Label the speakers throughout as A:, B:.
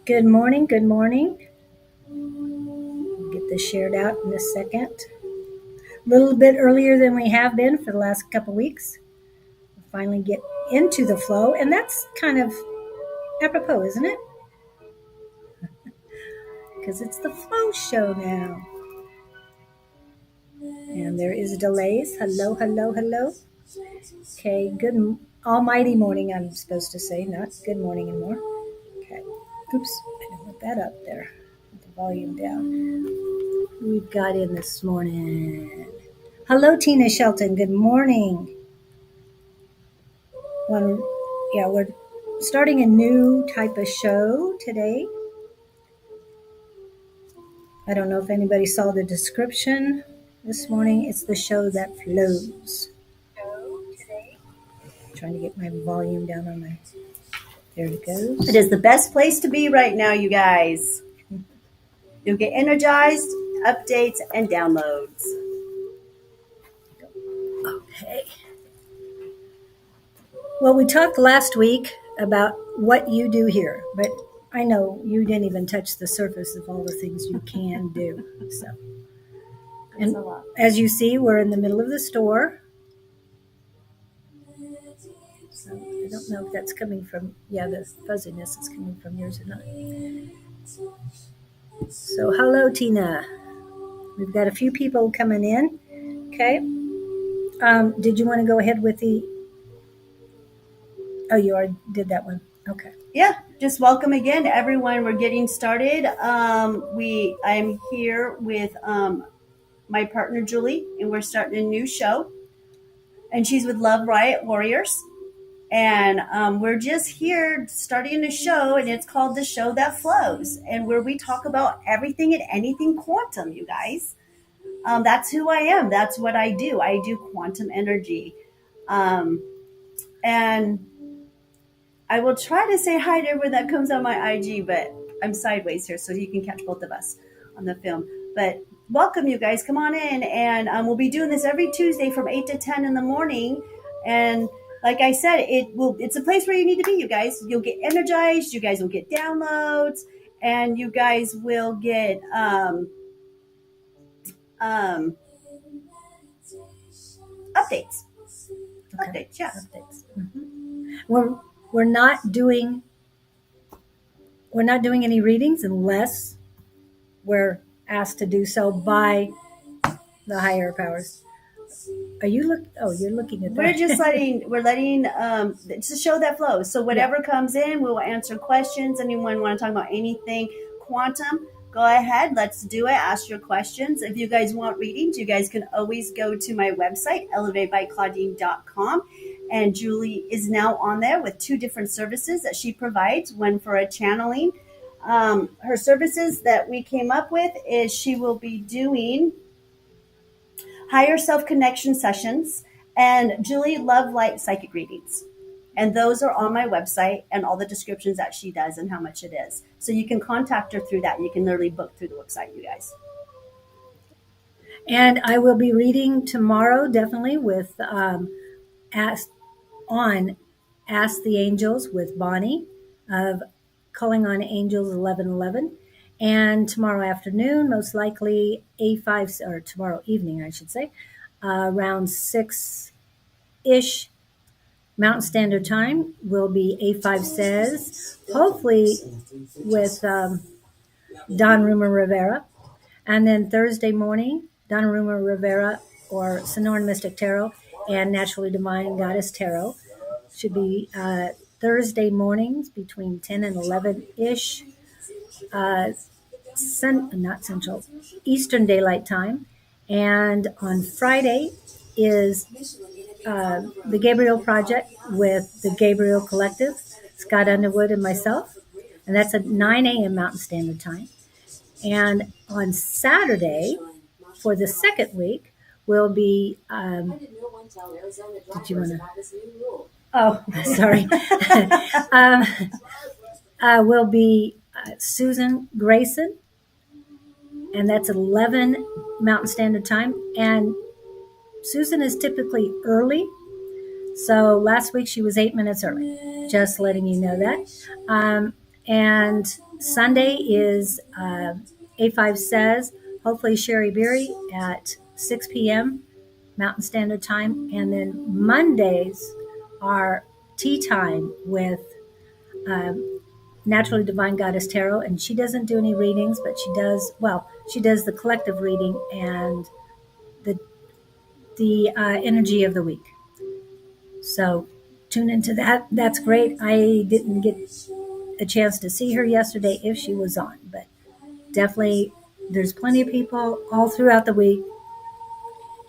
A: Good morning. Good morning. I'll get this shared out in a second. A little bit earlier than we have been for the last couple weeks. We'll finally get into the flow, and that's kind of apropos, isn't it? Because it's the flow show now. And there is delays. Hello, hello, hello. Okay, good almighty morning, I'm supposed to say, not good morning anymore. Okay. Oops, I didn't put that up there. Put the volume down. Who we've got in this morning? Hello, Tina Shelton. Good morning. We're starting a new type of show today. I don't know if anybody saw the description this morning. It's the show that flows. Trying to get my volume down on my. There it goes.
B: It is the best place to be right now, you guys. You'll get energized, updates, and downloads.
A: Okay. Well, we talked last week about what you do here, but I know you didn't even touch the surface of all the things you can do. So, and as you see, we're in the middle of the store. So I don't know if that's coming from, the fuzziness is coming from yours or not. So hello, Tina. We've got a few people coming in. Okay. Did you want to go ahead with the? Oh, you already did that one. Okay.
B: Yeah, just welcome again, everyone. We're getting started. I'm here with my partner Juley, and we're starting a new show. And she's with Love Riot Warriors. And we're just here starting a show, and it's called The Show That Flows, and where we talk about everything and anything quantum, you guys. That's who I am. That's what I do. I do quantum energy. And I will try to say hi to everyone that comes on my IG, but I'm sideways here, so you can catch both of us on the film. But welcome, you guys. Come on in, and we'll be doing this every Tuesday from 8 to 10 in the morning. And like I said, it's a place where you need to be, you guys. You'll get energized. You guys will get downloads, and you guys will get updates.
A: Okay.
B: Updates, yeah.
A: Updates. Mm-hmm. We're not doing any readings unless we're asked to do so by the higher powers. Are you you're looking at that.
B: We're just letting it's a show that flows. So whatever comes in, we will answer questions. Anyone want to talk about anything quantum, go ahead. Let's do it. Ask your questions. If you guys want readings, you guys can always go to my website, elevatedbyclaudene.com. And Juley is now on there with 2 different services that she provides. One for a channeling. Her services that we came up with is she will be doing higher self-connection sessions and Juley Love Light psychic readings. And those are on my website and all the descriptions that she does and how much it is. So you can contact her through that. You can literally book through the website, you guys.
A: And I will be reading tomorrow, definitely, with Ask the Angels with Bonnie of Calling on Angels 1111. And tomorrow afternoon, most likely A5, or tomorrow evening, I should say, around 6-ish Mountain Standard Time will be A5 Says, hopefully with Don Rumer-Rivera. And then Thursday morning, Don Rumer-Rivera or Sonoran Mystic Tarot and Naturally Divine Goddess Tarot should be Thursday mornings between 10 and 11-ish. Not Central, Eastern Daylight Time. And on Friday is the Gabriel Project with the Gabriel Collective, Scott Underwood and myself. And that's at 9 a.m. Mountain Standard Time. And on Saturday, for the second week, will be, did you want to? Oh, sorry. Will be Susan Grayson, and that's 11 Mountain Standard Time. And Susan is typically early. So last week she was 8 minutes early, just letting you know that. And Sunday is A5 Says, hopefully Sherry Beery at 6 p.m. Mountain Standard Time. And then Mondays are tea time with Naturally Divine Goddess Tarot. And she doesn't do any readings, but she does the collective reading and the energy of the week. So tune into that. That's great. I didn't get a chance to see her yesterday if she was on, but definitely there's plenty of people all throughout the week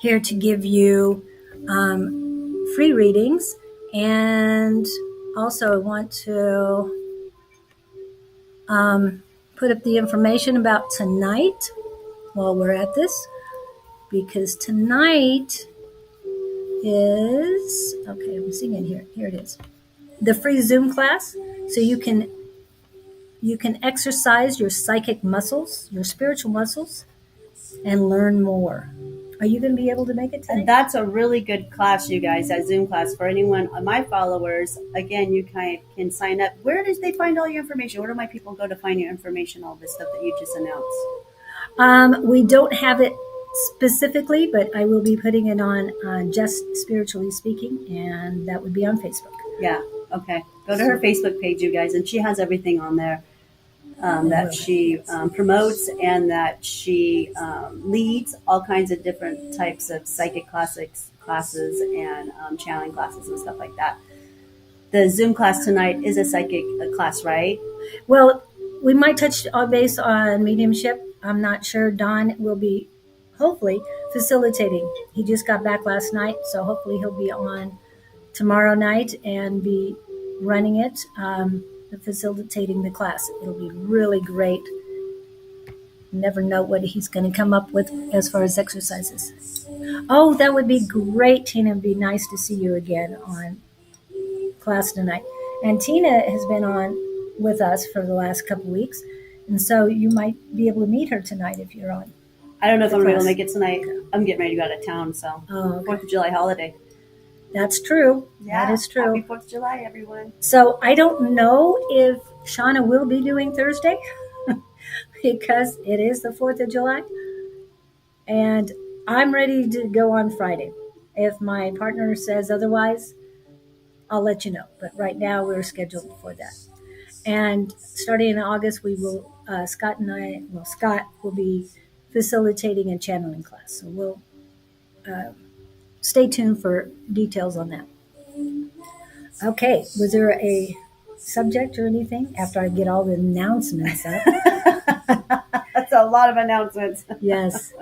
A: here to give you free readings. And also I want to put up the information about tonight while we're at this, because tonight is, okay, I'm seeing it here. Here it is. The free Zoom class. So you can exercise your psychic muscles, your spiritual muscles, and learn more. Are you going to be able to make it tonight?
B: That's a really good class, you guys, that Zoom class. For anyone of my followers, again, you can sign up. Where does they find all your information? Where do my people go to find your information, all this stuff that you just announced?
A: We don't have it specifically, but I will be putting it on Just Spiritually Speaking, and that would be on Facebook.
B: Yeah, okay. Go to her Facebook page, you guys, and she has everything on there. That she promotes and that she leads all kinds of different types of psychic classes and channeling classes and stuff like that. The Zoom class tonight is a psychic class, right?
A: Well, we might touch base on mediumship. I'm not sure. Don will be hopefully facilitating. He just got back last night, so hopefully he'll be on tomorrow night and be running it. Facilitating the class. It'll be really great. Never know what he's going to come up with as far as exercises. Oh, that would be great, Tina. It'd be nice to see you again on class tonight. And Tina has been on with us for the last couple of weeks, and so you might be able to meet her tonight if you're on.
B: I don't know if I'm going to be able to make it tonight. I'm getting ready to go out of town, so
A: okay.
B: 4th of July holiday.
A: That's true.
B: Yeah,
A: that is true.
B: Happy 4th of July, everyone.
A: So I don't know if Shauna will be doing Thursday because it is the 4th of July. And I'm ready to go on Friday. If my partner says otherwise, I'll let you know. But right now we're scheduled for that. And starting in August, we will, Scott will be facilitating a channeling class. So we'll stay tuned for details on that. Okay, was there a subject or anything after I get all the announcements up?
B: That's a lot of announcements.
A: Yes.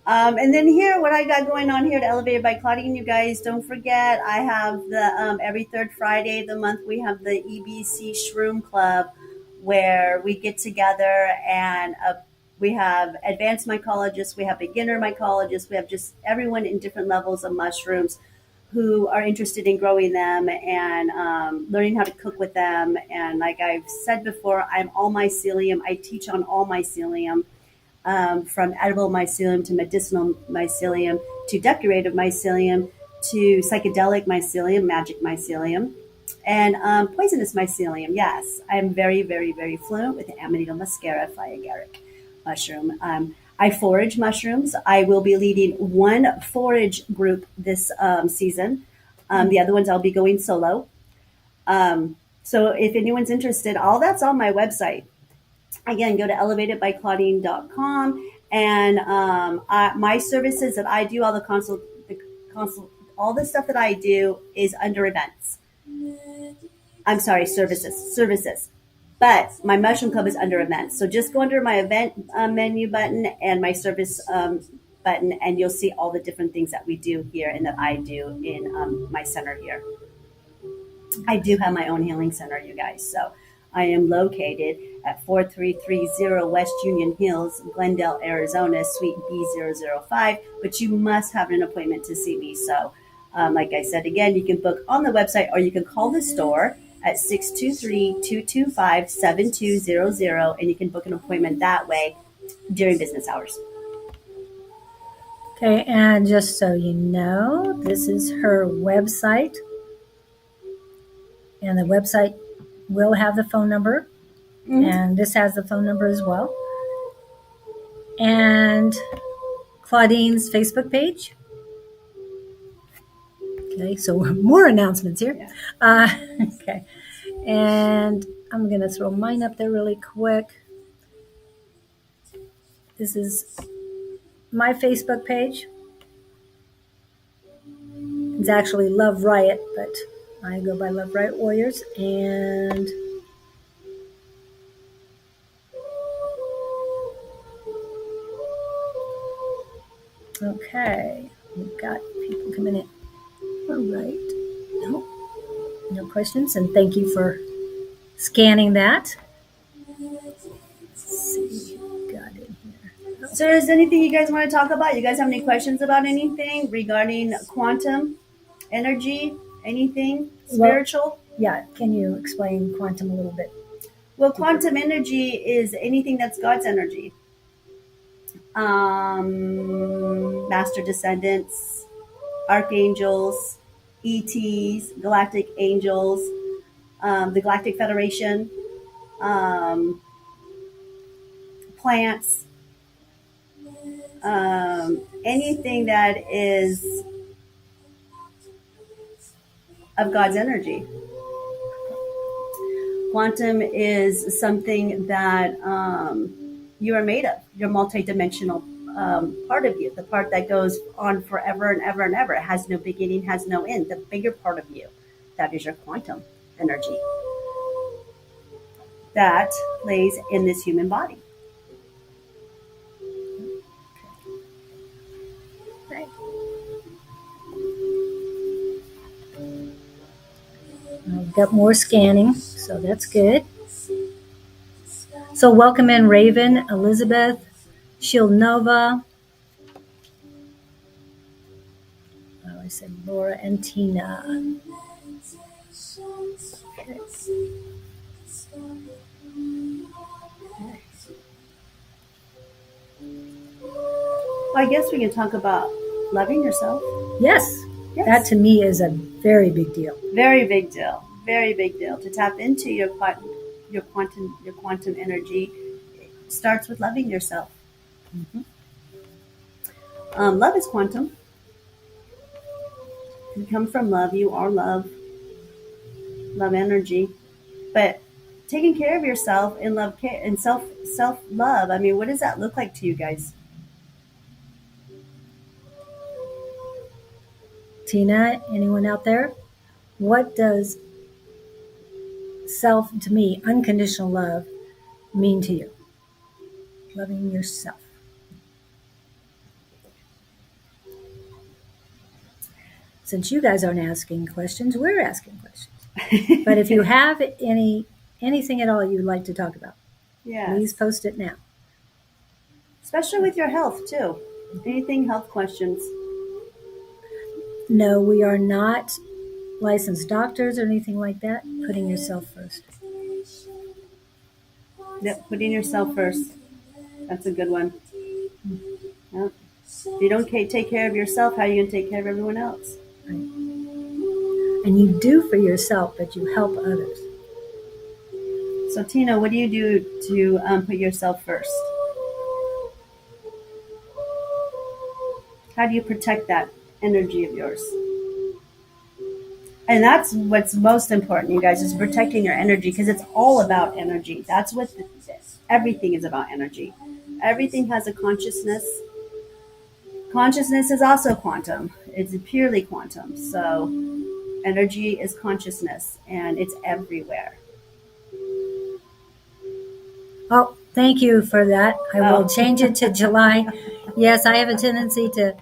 B: And then here, what I got going on here at Elevated by Claudene, you guys, don't forget, I have the every third Friday of the month, we have the EBC Shroom Club, where we get together and we have advanced mycologists, we have beginner mycologists, we have just everyone in different levels of mushrooms who are interested in growing them and learning how to cook with them. And like I've said before, I'm all mycelium. I teach on all mycelium, from edible mycelium to medicinal mycelium to decorative mycelium to psychedelic mycelium, magic mycelium, and poisonous mycelium. Yes, I'm very, very, very fluent with the Amanita muscaria phylogeric mushroom. I forage mushrooms. I will be leading one forage group this season. The other ones I'll be going solo. So if anyone's interested, all that's on my website. Again, go to elevatedbyclaudene.com, and my services that I do, all the stuff that I do is under events. I'm sorry, services. But my mushroom club is under events. So just go under my event menu button and my service button, and you'll see all the different things that we do here and that I do in my center here. I do have my own healing center, you guys. So I am located at 4330 West Union Hills, Glendale, Arizona, Suite B005. But you must have an appointment to see me. So like I said, again, you can book on the website or you can call the store at 623-225-7200, and you can book an appointment that way during business hours.
A: Okay, and just so you know, this is her website. And the website will have the phone number, and this has the phone number as well. And Claudene's Facebook page. Okay, so more announcements here. Okay, and I'm going to throw mine up there really quick. This is my Facebook page. It's actually Love Riot, but I go by Love Riot Warriors. And okay, we've got people coming in. All right. No questions, and thank you for scanning that. Let's see, got it here.
B: So is there anything you guys want to talk about? You guys have any questions about anything regarding quantum energy, anything spiritual?
A: Yeah, can you explain quantum a little bit?
B: Well, quantum energy is anything that's God's energy. Master Descendants, Archangels, ETs, Galactic Angels, the Galactic Federation, plants, anything that is of God's energy. Quantum is something that you are made of. You're multidimensional part of you, the part that goes on forever and ever and ever. It has no beginning, has no end. The bigger part of you, that is your quantum energy that lays in this human body.
A: Right. I've got more scanning, so that's good. So welcome in Raven, Elizabeth, Shield Nova. I said Laura and Tina. Okay.
B: Well, I guess we can talk about loving yourself.
A: Yes, that to me is a very big deal.
B: Very big deal. Very big deal. To tap into your quantum energy starts with loving yourself.
A: Mm-hmm.
B: Love is quantum. You come from love. You are love. Love energy. But taking care of yourself and self love. I mean, what does that look like to you guys?
A: Tina, anyone out there? What does self, to me, unconditional love, mean to you? Loving yourself. Since you guys aren't asking questions, we're asking questions. But if you have anything at all you'd like to talk about, please post it now.
B: Especially with your health, too. Anything health questions?
A: No, we are not licensed doctors or anything like that. Putting yourself first.
B: Yep, putting yourself first. That's a good one. Yep. If you don't take care of yourself, how are you going to take care of everyone else?
A: Right. And you do for yourself, but you help others.
B: So, Tina, what do you do to put yourself first? How do you protect that energy of yours? And that's what's most important, you guys, is protecting your energy, because it's all about energy. That's what everything is about, energy. Everything has a consciousness. Consciousness is also quantum. It's purely quantum. So energy is consciousness, and it's everywhere.
A: Oh, thank you for that. I will change it to July. Yes, I have a tendency to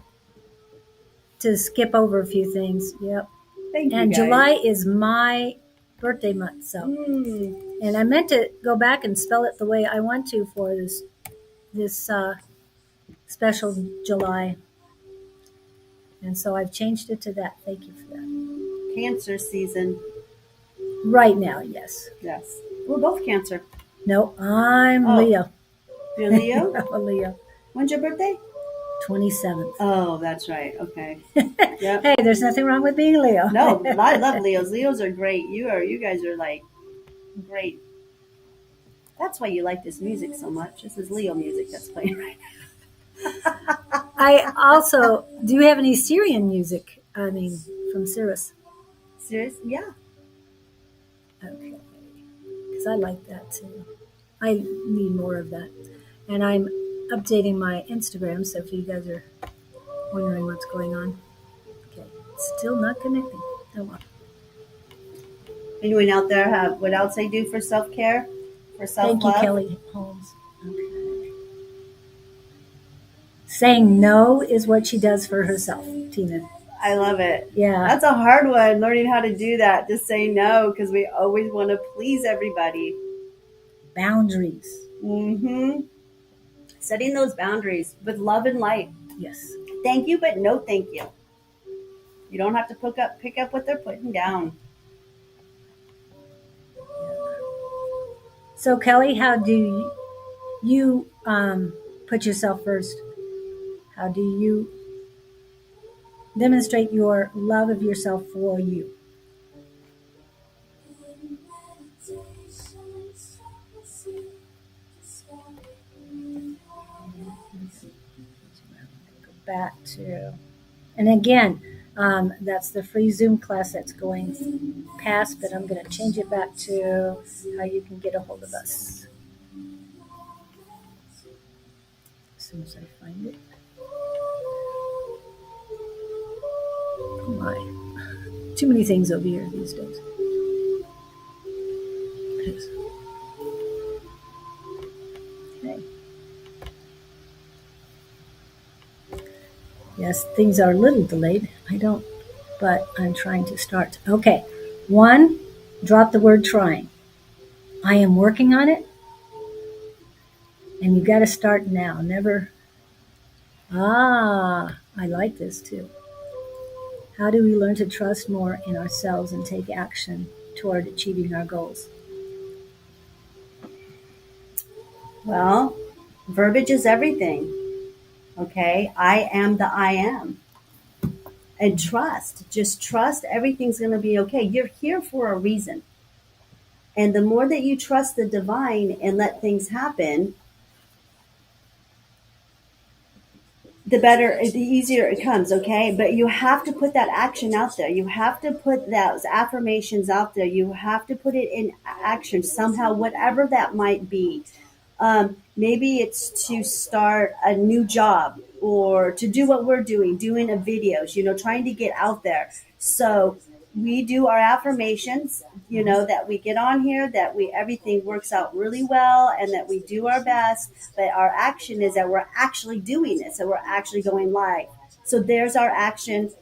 A: skip over a few things. Yep.
B: Thank you,
A: and
B: guys.
A: July is my birthday month, so and I meant to go back and spell it the way I want to for this special July, and so I've changed it to that. Thank you for that.
B: Cancer season.
A: Right now, yes.
B: Yes. We're both Cancer.
A: No, I'm Leo.
B: You're Leo?
A: I'm a Leo.
B: When's your birthday?
A: 27th.
B: Oh, that's right. Okay. Yep.
A: Hey, there's nothing wrong with being Leo.
B: No, I love Leos. Leos are great. You guys are like Great. That's why you like this music so much. This is Leo music that's playing right now.
A: I also, do you have any Syrian music? I mean, from Cirrus.
B: Serious? Yeah.
A: Okay. Because I like that too. I need more of that. And I'm updating my Instagram, so if you guys are wondering what's going on. Okay. Still not connecting. Oh well.
B: Anyone out there have what else they do for self care, for self
A: Thank you,
B: love?
A: Kelly Holmes. Okay. Saying no is what she does for herself, Tina.
B: I love it.
A: Yeah.
B: That's a hard one, learning how to do that, to say no, because we always want to please everybody.
A: Boundaries.
B: Mm-hmm. Setting those boundaries with love and light.
A: Yes.
B: Thank you, but no thank you. You don't have to pick up what they're putting down.
A: So, Kelly, how do you put yourself first? How do you demonstrate your love of yourself for you? Go back to, and again, that's the free Zoom class that's going past, but I'm going to change it back to how you can get a hold of us. As soon as I find it. Oh my. Too many things over here these days. Okay. Yes, things are a little delayed. I don't, but I'm trying to start. Okay. 1, drop the word trying. I am working on it. And you got to start now. Never. I like this too. How do we learn to trust more in ourselves and take action toward achieving our goals?
B: Well, verbiage is everything. Okay? I am the I am. And trust. Just trust everything's going to be okay. You're here for a reason. And the more that you trust the divine and let things happen, the better, the easier it comes, okay? But you have to put that action out there. You have to put those affirmations out there. You have to put it in action somehow, whatever that might be. Maybe it's to start a new job or to do what we're doing a videos, trying to get out there. So we do our affirmations, that we get on here, that everything works out really well and that we do our best. But our action is that we're actually doing this, so we're actually going live. So there's our action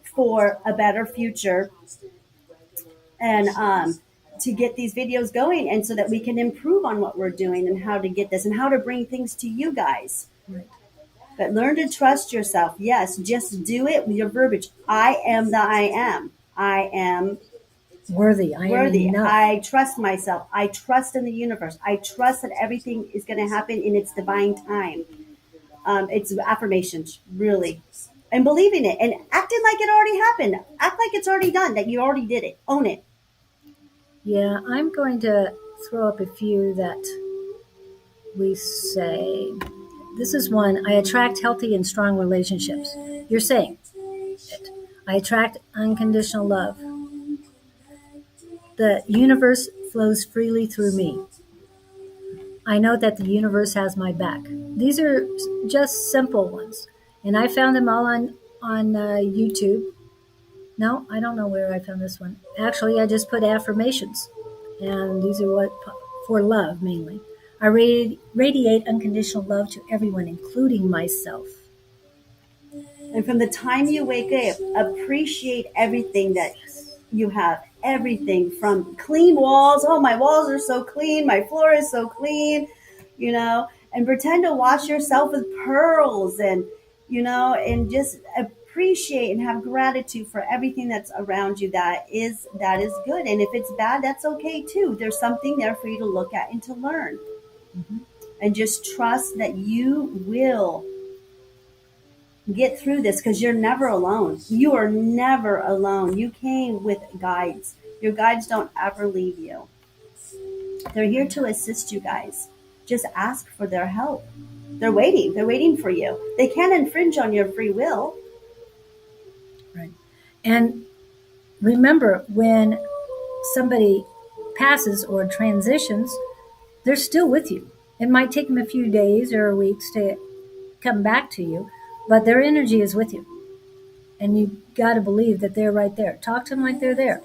B: for a better future. And to get these videos going, and so that we can improve on what we're doing and how to get this and how to bring things to you guys.
A: Right.
B: But learn to trust yourself. Yes, just do it with your verbiage. I am the I am. I am
A: Worthy. I
B: worthy.
A: am enough.
B: I trust myself. I trust in the universe. I trust that everything is going to happen in its divine time. It's affirmations, really. And believing it and acting like it already happened. Act like it's already done, that you already did it. Own it.
A: Yeah, I'm going to throw up a few that we say. This is one. I attract healthy and strong relationships. You're saying it. I attract unconditional love. The universe flows freely through me. I know that the universe has my back. These are just simple ones, and I found them all on YouTube. No, I don't know where I found this one. Actually, I just put affirmations, and these are what for love mainly. I radiate unconditional love to everyone, including myself.
B: And from the time you wake up, appreciate everything that you have. Everything from clean walls. Oh, my walls are so clean. My floor is so clean, and pretend to wash yourself with pearls and just appreciate and have gratitude for everything that's around you that is good. And if it's bad, that's okay too. There's something there for you to look at and to learn.
A: Mm-hmm.
B: And just trust that you will get through this, because you're never alone. You are never alone. You came with guides. Your guides don't ever leave you. They're here to assist you guys. Just ask for their help. They're waiting. They're waiting for you. They can't infringe on your free will.
A: Right. And remember, when somebody passes or transitions, they're still with you. It might take them a few days or weeks to come back to you, but their energy is with you. And you got to believe that they're right there. Talk to them like they're there.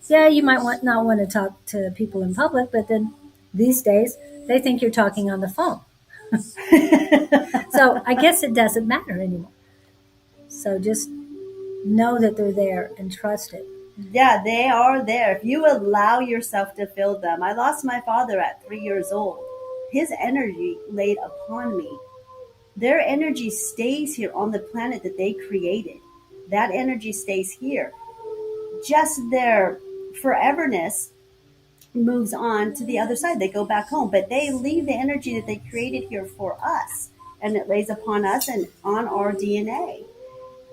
A: Yeah, you might not want to talk to people in public, but then these days they think you're talking on the phone. So I guess it doesn't matter anymore. So just know that they're there and trust it.
B: Yeah, they are there. If you allow yourself to feel them. I lost my father at 3 years old. His energy laid upon me. Their energy stays here on the planet that they created. That energy stays here. Just their foreverness moves on to the other side. They go back home, but they leave the energy that they created here for us, and it lays upon us and on our DNA.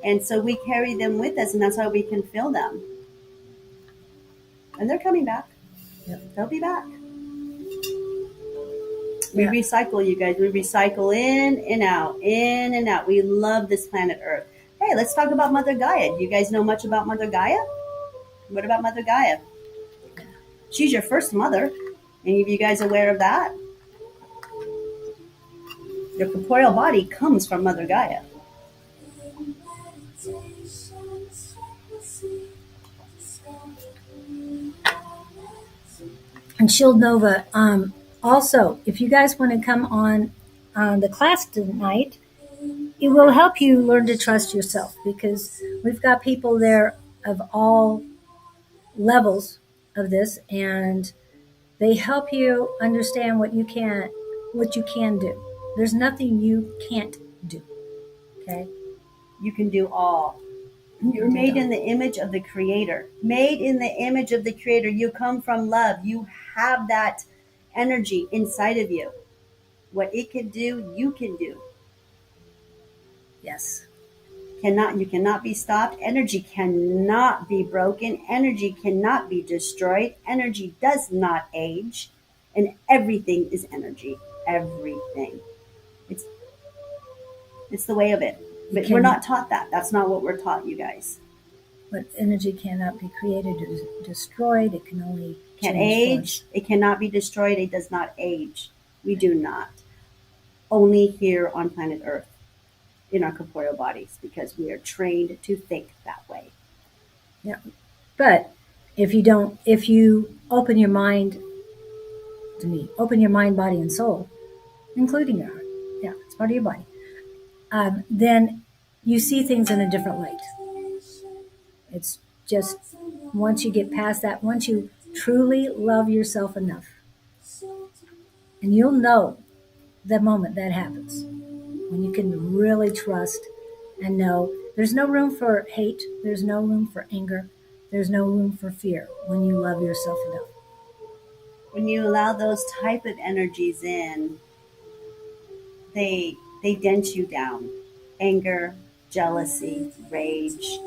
B: And so we carry them with us, and that's how we can feel them. And they're coming back.
A: Yep.
B: They'll be back. We recycle, you guys. We recycle in and out, in and out. We love this planet Earth. Hey, let's talk about Mother Gaia. Do you guys know much about Mother Gaia? What about Mother Gaia? She's your first mother. Any of you guys aware of that? Your corporeal body comes from Mother Gaia.
A: And Shield Nova, also, if you guys want to come on the class tonight, it will help you learn to trust yourself, because we've got people there of all levels of this, and they help you understand what you can do. There's nothing you can't do. Okay?
B: You can do all. You're made in the image of the Creator. Made in the image of the Creator. You come from love. You have that energy inside of you. What it can do, you can do.
A: Yes.
B: You cannot be stopped. Energy cannot be broken. Energy cannot be destroyed. Energy does not age. And everything is energy. Everything. It's the way of it. But we're not taught that. That's not what we're taught, you guys.
A: But energy cannot be created or destroyed. It can only
B: age. It cannot be destroyed. It does not age. We do not. Only here on planet Earth, in our corporeal bodies, because we are trained to think that way.
A: Yeah. But if you open your mind to me, open your mind, body, and soul, including your heart. Yeah, it's part of your body. Then you see things in a different light. It's just once you get past that, once you truly love yourself enough, and you'll know the moment that happens, when you can really trust and know there's no room for hate, there's no room for anger, there's no room for fear when you love yourself enough.
B: When you allow those type of energies in, they dent you down. Anger, jealousy, rage.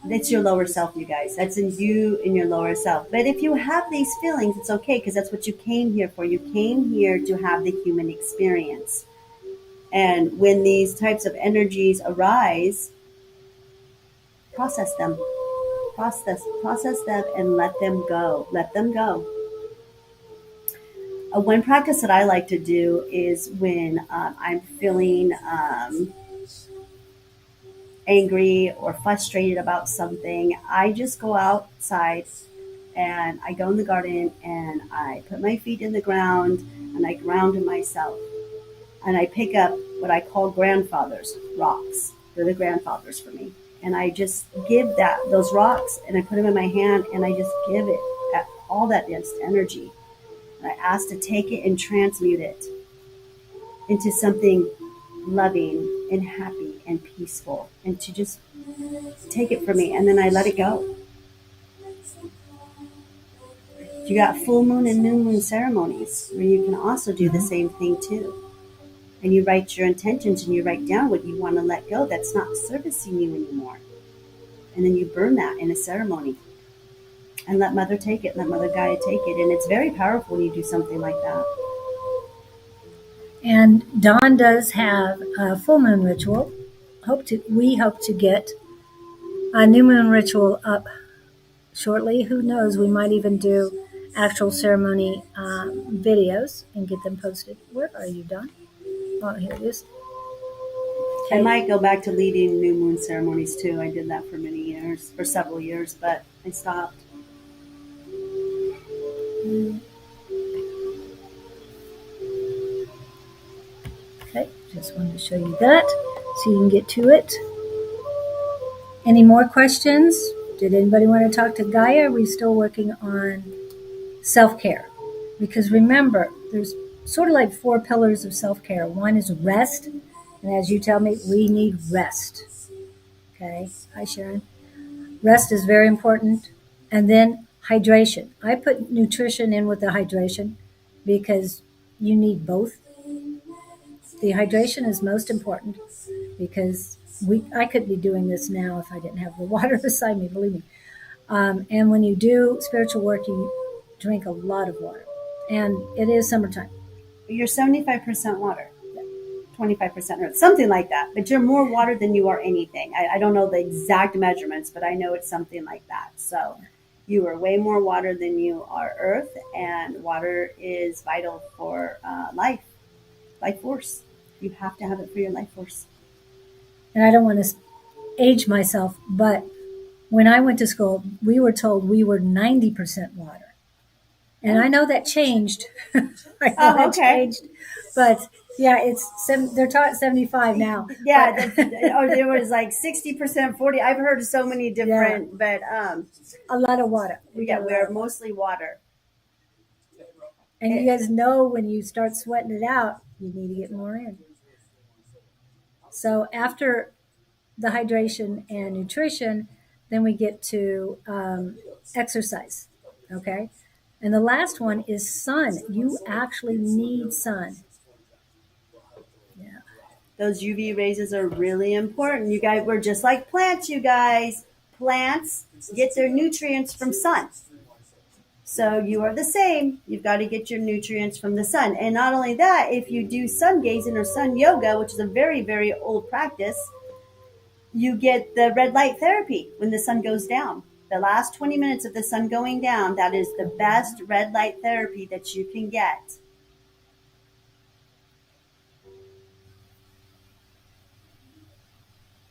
B: It's your lower self, you guys. That's in you, in your lower self. But if you have these feelings, it's okay, because that's what you came here for. You came here to have the human experience. And when these types of energies arise, process them. Process them and let them go. Let them go. One practice that I like to do is when I'm feeling angry or frustrated about something, I just go outside and I go in the garden and I put my feet in the ground and I ground myself. And I pick up what I call grandfathers, rocks. They're the grandfathers for me. And I just give those rocks and I put them in my hand and I just give it all that energy. And I ask to take it and transmute it into something loving and happy and peaceful, and to just take it from me, and then I let it go. You got full moon and new moon ceremonies where you can also do the same thing too. And you write your intentions and you write down what you want to let go that's not servicing you anymore. And then you burn that in a ceremony. and let Mother take it, let Mother Gaia take it. And it's very powerful when you do something like that.
A: And Dawn does have a full moon ritual. We hope to get a new moon ritual up shortly. Who knows? We might even do actual ceremony videos and get them posted. Where are you, Dawn? Oh, here it is.
B: I might go back to leading new moon ceremonies too. I did that for several years, but I stopped.
A: Okay, just wanted to show you that so you can get to it. Any more questions? Did anybody want to talk to Gaia? Are we still working on self-care? Because remember, there's sort of like 4 pillars of self-care. One is rest, and as you tell me, we need rest. Okay, hi Sharon. Rest is very important. And then hydration. I put nutrition in with the hydration because you need both. The hydration is most important because I couldn't be doing this now if I didn't have the water beside me, believe me. And when you do spiritual work, you drink a lot of water. And it is summertime.
B: You're 75% water, 25% earth, something like that. But you're more water than you are anything. I don't know the exact measurements, but I know it's something like that. So you are way more water than you are earth, and water is vital for life force. You have to have it for your life force.
A: And I don't want to age myself, but when I went to school, we were told we were 90% water. And I know that changed. That changed. But yeah, they're taught 75 now.
B: Yeah, or there was like 60%, 40. I've heard so many different, but
A: a lot of water.
B: We're mostly water.
A: And you guys know when you start sweating it out, you need to get more in. So after the hydration and nutrition, then we get to exercise. Okay. And the last one is sun. You actually need sun. Yeah.
B: Those UV rays are really important. You guys, we're just like plants, you guys. Plants get their nutrients from sun. So you are the same. You've got to get your nutrients from the sun. And not only that, if you do sun gazing or sun yoga, which is a very, very old practice, you get the red light therapy when the sun goes down. The last 20 minutes of the sun going down, that is the best red light therapy that you can get.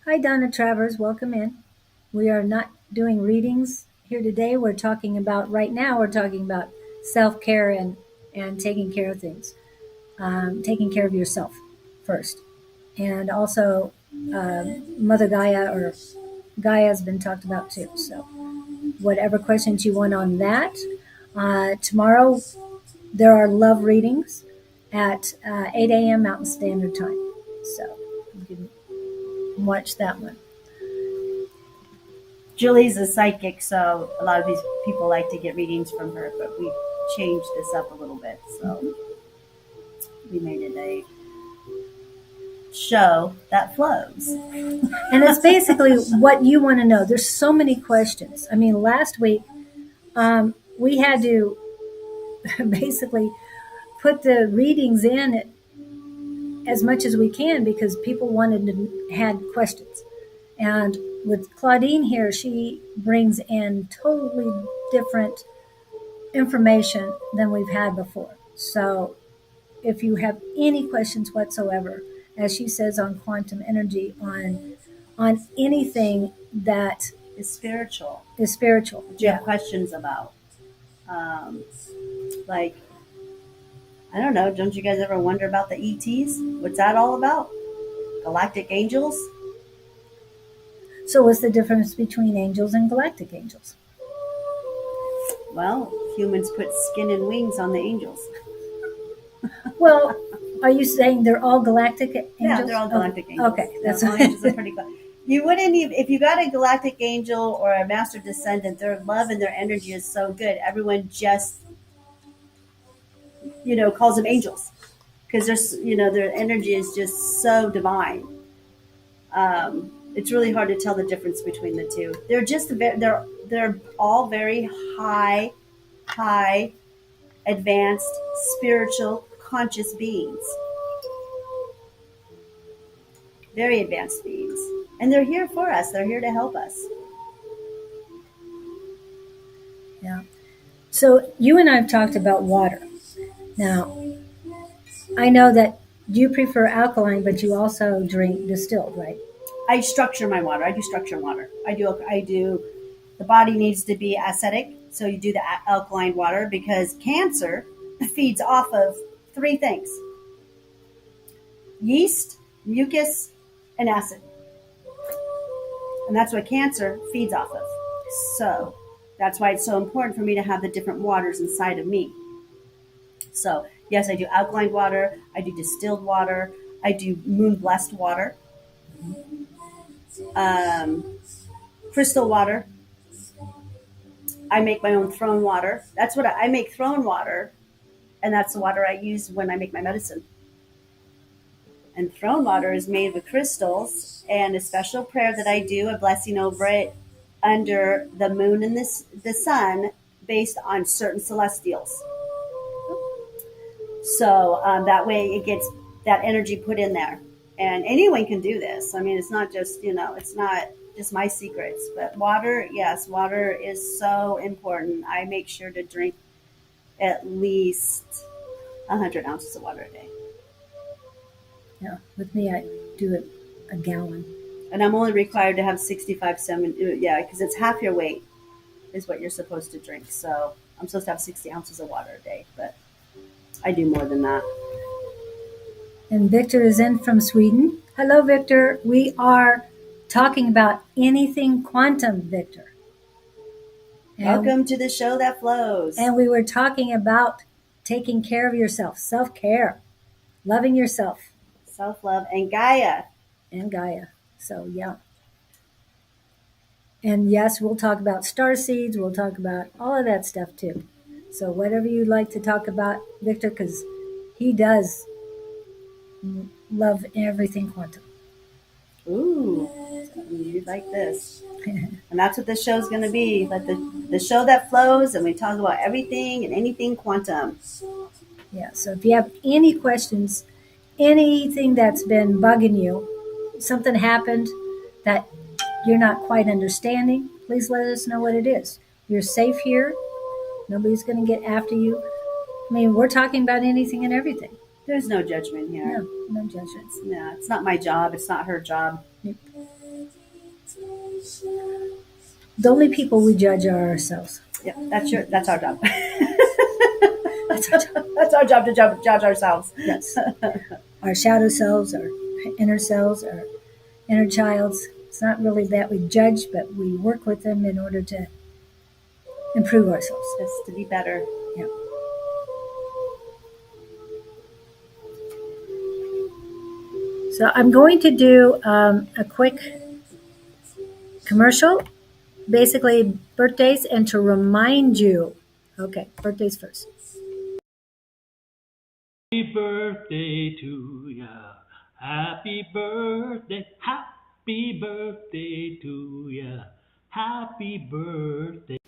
A: Hi, Donna Travers. Welcome in. We are not doing readings here today. We're talking about self-care and taking care of things. Taking care of yourself first. And also Mother Gaia or Gaia has been talked about too. So whatever questions you want on that. Tomorrow there are love readings at 8 a.m. Mountain Standard Time. So you can watch that one.
B: Juley's a psychic, so a lot of these people like to get readings from her, but we changed this up a little bit. So we made it a show that flows.
A: And it's basically what you want to know. There's so many questions. I mean, last week we had to basically put the readings in as much as we can because people had questions. And with Claudene here, she brings in totally different information than we've had before. So if you have any questions whatsoever, as she says on quantum energy, on anything that
B: is spiritual.
A: That
B: you have questions about. Like, I don't know, don't you guys ever wonder about the ETs? What's that all about? Galactic Angels?
A: So what's the difference between angels and galactic angels?
B: Well, humans put skin and wings on the angels.
A: Well, are you saying they're all galactic angels?
B: Yeah, they're all galactic angels.
A: Okay,
B: that's all angels are pretty cool. You wouldn't even, if you got a galactic angel or a master descendant, their love and their energy is so good. Everyone just, calls them angels because their energy is just so divine. It's really hard to tell the difference between the two. They're They're all very high, advanced, spiritual, conscious beings. Very advanced beings. And they're here for us. They're here to help us.
A: Yeah. So you and I have talked about water. Now, I know that you prefer alkaline, but you also drink distilled, right?
B: I structure my water. I do structure water. I do. The body needs to be acidic, so you do the alkaline water because cancer feeds off of three things: yeast, mucus, and acid. And that's what cancer feeds off of. So that's why it's so important for me to have the different waters inside of me. So yes, I do alkaline water. I do distilled water. I do moon blessed water. Crystal water. I make my own throne water. That's what I make, throne water, and that's the water I use when I make my medicine. And throne water is made with crystals and a special prayer that I do, a blessing over it under the moon and the sun, based on certain celestials. So that way it gets that energy put in there. And anyone can do this. I mean, it's not just, it's not just my secrets, but water, yes, water is so important. I make sure to drink at least 100 ounces of water a day.
A: Yeah. With me, I do it a gallon.
B: And I'm only required to have 65, 70, yeah, because it's half your weight is what you're supposed to drink. So I'm supposed to have 60 ounces of water a day, but I do more than that.
A: And Victor is in from Sweden. Hello, Victor. We are talking about anything quantum, Victor.
B: Welcome to the show that flows.
A: And we were talking about taking care of yourself, self-care, loving yourself.
B: Self-love and Gaia.
A: And Gaia. So, yeah. And yes, we'll talk about star seeds. We'll talk about all of that stuff too. So whatever you'd like to talk about, Victor, because he does love everything quantum.
B: Ooh, you like this. And that's what this show is going to be. Like the show that flows, and we talk about everything and anything quantum.
A: Yeah, so if you have any questions, anything that's been bugging you, something happened that you're not quite understanding, please let us know what it is. You're safe here. Nobody's going to get after you. I mean, we're talking about anything and everything.
B: There's no judgment here.
A: No judgments.
B: No, it's not my job. It's not her job.
A: The only people we judge are ourselves.
B: Yeah, that's our job.
A: That's our job.
B: That's our job to judge ourselves.
A: Yes. Our shadow selves, our inner selves, our inner childs. It's not really that we judge, but we work with them in order to improve ourselves.
B: Just to be better.
A: Yeah. So I'm going to do a quick commercial, basically birthdays, and to remind you. Okay, birthdays first.
C: Happy birthday to ya. Happy birthday. Happy birthday to ya. Happy birthday.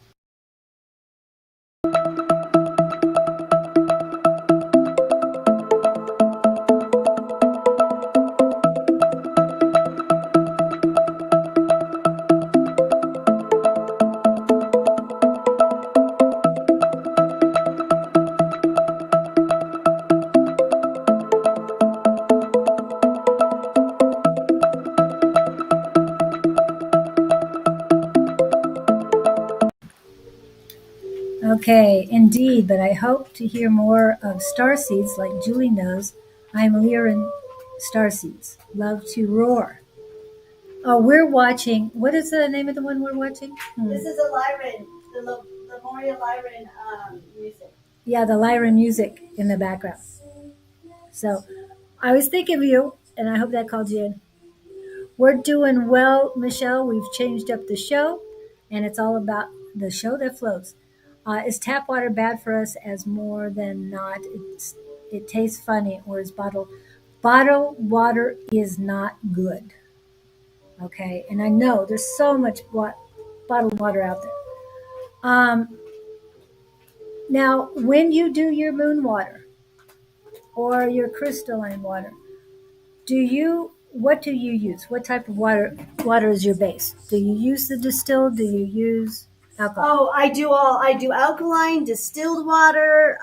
A: Okay, indeed, but I hope to hear more of starseeds like Juley knows. I'm Lyran Starseeds. Love to roar. Oh, we're watching. What is the name of the one we're watching?
B: This is a Lyran, the Lemuria Lyran music.
A: Yeah, the Lyran music in the background. So I was thinking of you, and I hope that called you in. We're doing well, Michelle. We've changed up the show, and it's all about the show that flows. Is tap water bad for us? As more than not, it tastes funny, or is bottled water is not good. Okay, and I know there's so much bottled water out there. Um, Now, when you do your moon water or your crystalline water, what do you use? What type of water is your base? Do you use the distilled? Do you use alcohol?
B: Oh, I do alkaline, distilled water.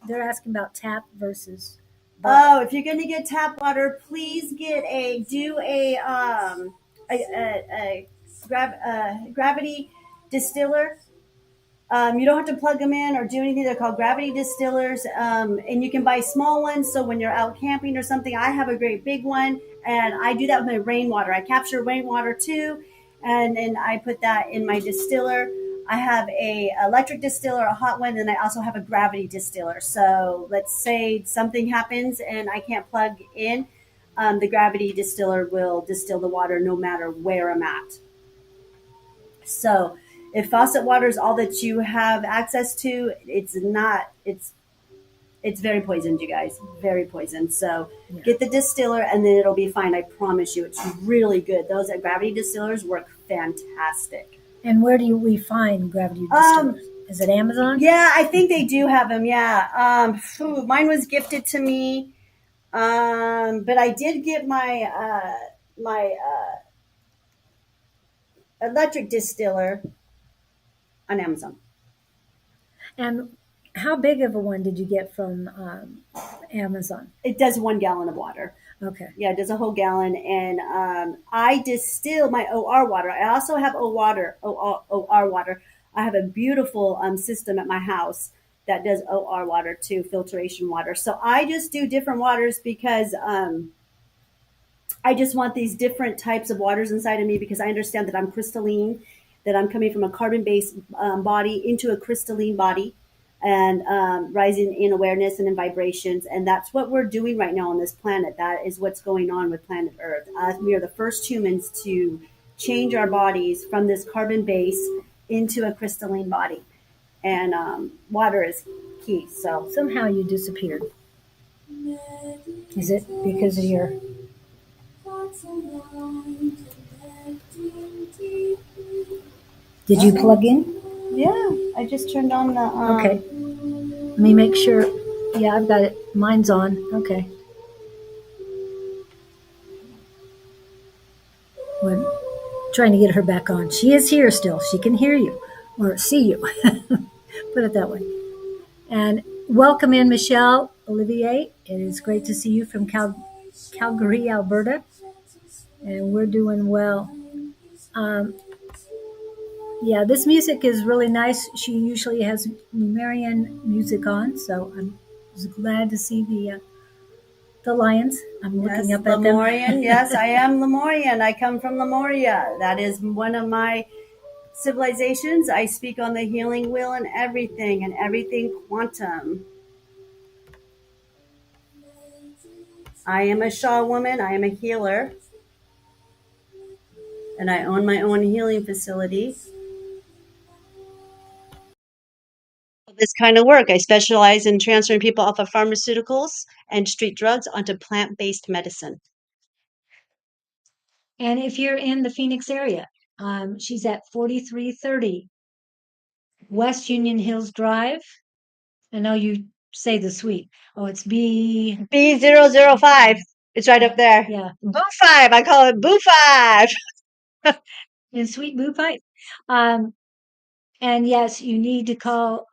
A: They're asking about tap versus
B: Oh,
A: bottle.
B: if you're gonna get tap water, please do a gravity distiller. You don't have to plug them in or do anything. They're called gravity distillers, and you can buy small ones. So when you're out camping or something, I have a great big one, and I do that with my rainwater. I capture rainwater too, and then I put that in my distiller. I have a electric distiller, a hot one, and I also have a gravity distiller. So let's say something happens and I can't plug in, the gravity distiller will distill the water no matter where I'm at. So if faucet water is all that you have access to, it's not. It's very poisoned, you guys. Very poisoned. So
A: Yeah.
B: get the distiller, and then it'll be fine. I promise you, it's really good. Those at gravity distillers work fantastic.
A: And where do we find gravity distillers? Is it Amazon?
B: Yeah, I think they do have them. Yeah. Mine was gifted to me, but I did get my electric distiller on Amazon.
A: And how big of a one did you get from Amazon?
B: It does 1 gallon of water.
A: Okay.
B: Yeah, it does a whole gallon, and I distill my OR water. I also have OR water. I have a beautiful system at my house that does OR water too, filtration water. So I just do different waters because I just want these different types of waters inside of me because I understand that I'm crystalline, that I'm coming from a carbon-based body into a crystalline body and rising in awareness and in vibrations. And that's what we're doing right now on this planet. That is what's going on with planet Earth. We are the first humans to change our bodies from this carbon base into a crystalline body. And water is key. So
A: somehow you disappeared. Is it because of your... Did you plug in?
B: Yeah, I just turned on the...
A: Okay. Let me make sure. Yeah, I've got it. Mine's on. Okay. We're trying to get her back on. She is here still. She can hear you or see you. Put it that way. And welcome in, Michelle Olivier. It is great to see you from Calgary, Alberta. And we're doing well. Yeah, this music is really nice. She usually has Lemurian music on, so I was glad to see the lions. I'm looking up at
B: Lemurian.
A: them.
B: Yes, I am Lemurian. I come from Lemuria. That is one of my civilizations. I speak on the healing wheel and everything quantum. I am a Shaw woman. I am a healer. And I own my own healing facility. This kind of work. I specialize in transferring people off of pharmaceuticals and street drugs onto plant-based medicine.
A: And if you're in the Phoenix area, she's at 4330 West Union Hills Drive. I know you say the suite. Oh, it's
B: B005. It's right up there.
A: Yeah.
B: Boo 5. I call it Boo 5.
A: In Suite Boo Pipe. And yes, you need to call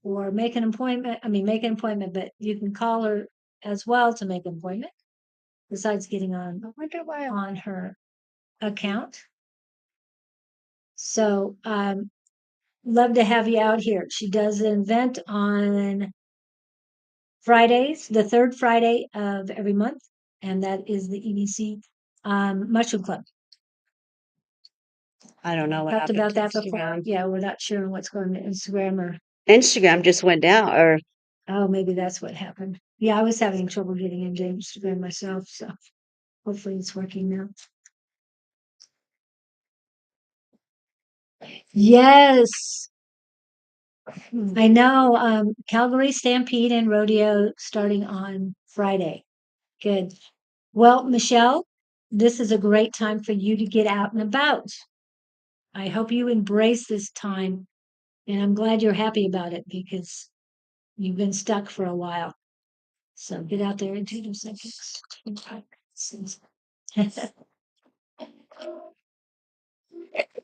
A: or make an appointment. Make an appointment, but you can call her as well to make an appointment. Besides getting on her account. So, love to have you out here. She does an event on Fridays, the third Friday of every month, and that is the EDC Mushroom Club.
B: I don't know what
A: Talked
B: happened
A: about
B: to
A: that
B: Instagram.
A: before. Yeah, we're not sure what's going to Instagram or...
B: Instagram just went down, or...
A: Oh, maybe that's what happened. Yeah, I was having trouble getting into Instagram myself, so hopefully it's working now. Yes, I know. Calgary Stampede and Rodeo starting on Friday. Good. Well, Michelle, this is a great time for you to get out and about. I hope you embrace this time. And I'm glad you're happy about it because you've been stuck for a while. So get out there and do those psychics.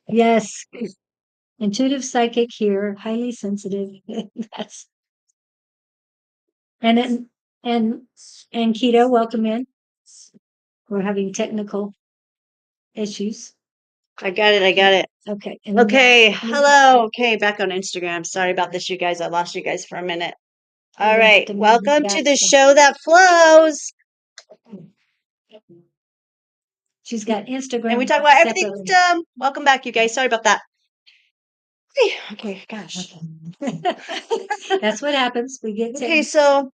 A: Yes, intuitive psychic here, highly sensitive. That's and then and Keto, welcome in. We're having technical issues.
B: I got it.
A: Okay.
B: Okay. Hello. Okay. Back on Instagram. Sorry about this, you guys. I lost you guys for a minute. All right. Welcome to the show that flows.
A: She's got Instagram.
B: And we talk about everything wisdom. Welcome back, you guys. Sorry about that. Okay. Gosh.
A: That's what happens. We get
B: okay. So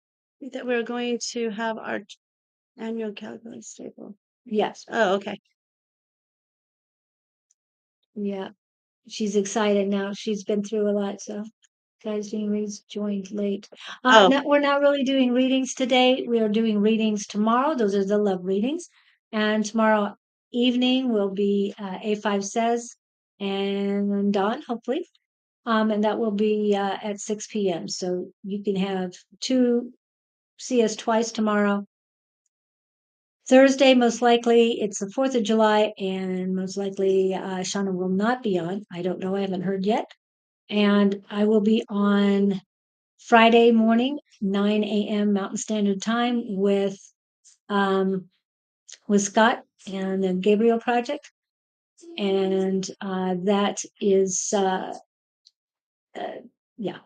B: that we're going to have our annual calculus stable.
A: Yes.
B: Oh, okay.
A: Yeah. She's excited now. She's been through a lot, so guys doing reads joined late. No, we're not really doing readings today. We are doing readings tomorrow. Those are the love readings. And tomorrow evening will be A5 Says and Dawn, hopefully. And that will be at 6 p.m. So you can have see us twice tomorrow. Thursday, most likely, it's the 4th of July, and most likely Shauna will not be on. I don't know. I haven't heard yet. And I will be on Friday morning, 9 a.m. Mountain Standard Time with Scott and the Gabriel Project. And that is, yeah.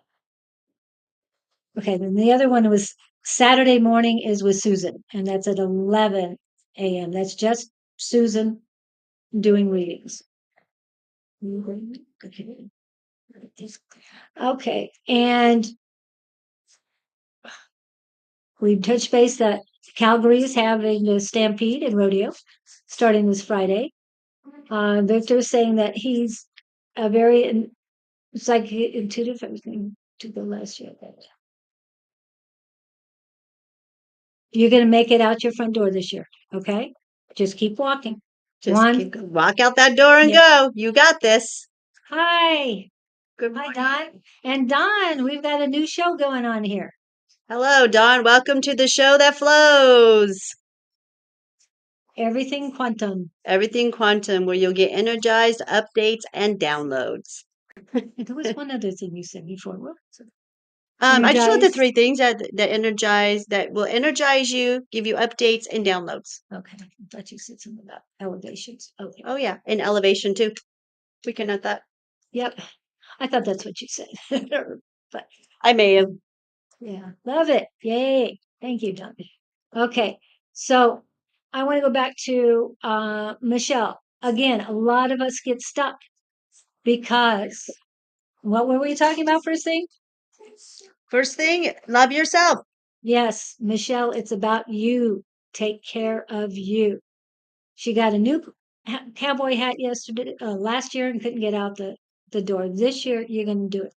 A: Okay, then the other one was Saturday morning is with Susan, and that's at 11 a.m. That's just Susan doing readings. Okay, and we touched base that Calgary is having a stampede and rodeo starting this Friday. Victor's saying that he's a very intuitive. I was going to go last year. You're going to make it out your front door this year, okay? Just keep walking.
B: Walk out that door and go. You got this.
A: Hi.
B: Good morning.
A: Hi, Don. And Don, we've got a new show going on here.
B: Hello, Don. Welcome to the show that flows.
A: Everything Quantum.
B: Everything Quantum, where you'll get energized, updates, and downloads.
A: There was one other thing you said before. What was it?
B: I just want the 3 things that will energize you, give you updates and downloads.
A: Okay. I thought you said something about elevations. Okay.
B: Oh, yeah. And elevation, too. We can add that.
A: Yep. I thought that's what you said. But
B: I may have.
A: Yeah. Love it. Yay. Thank you, John. Okay. So I want to go back to Michelle. Again, a lot of us get stuck because what were we talking about first thing?
B: First thing, love yourself.
A: Yes, Michelle, it's about you. Take care of you. She got a new cowboy hat last year and couldn't get out the door. This year, you're going to do it.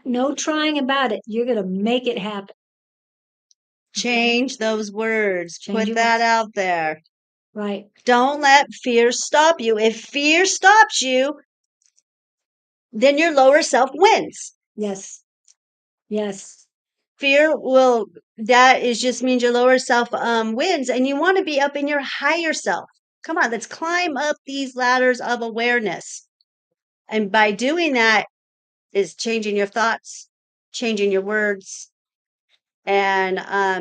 A: No trying about it. You're going to make it happen.
B: Change those words. Put that out there.
A: Right.
B: Don't let fear stop you. If fear stops you, then your lower self wins.
A: Yes. Yes.
B: Fear just means your lower self wins, and you want to be up in your higher self. Come on, let's climb up these ladders of awareness. And by doing that is changing your thoughts, changing your words, and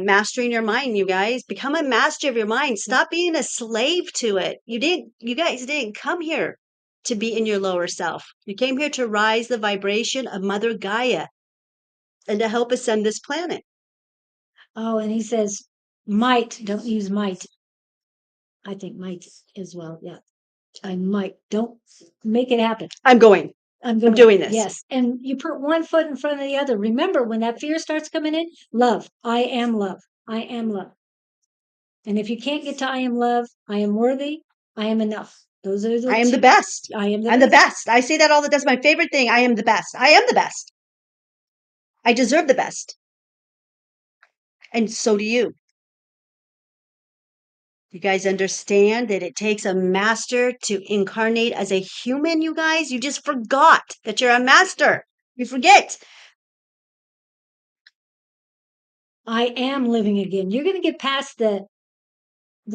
B: mastering your mind. You guys become a master of your mind. Stop being a slave to it. You guys didn't come here to be in your lower self. You came here to rise the vibration of Mother Gaia and to help ascend this planet.
A: Oh, and he says might, don't use might. I think might as well. Yeah. I might. Don't make it happen.
B: I'm doing this.
A: Yes. And you put one foot in front of the other. Remember, when that fear starts coming in, love. I am love. I am love. And if you can't get to I am love, I am worthy, I am enough. Those are
B: I am the best.
A: I'm
B: the best. I say that all the time. That's my favorite thing. I am the best. I am the best. I deserve the best. And so do you. You guys understand that it takes a master to incarnate as a human, you guys? You just forgot that you're a master. You forget.
A: I am living again. You're going to get past the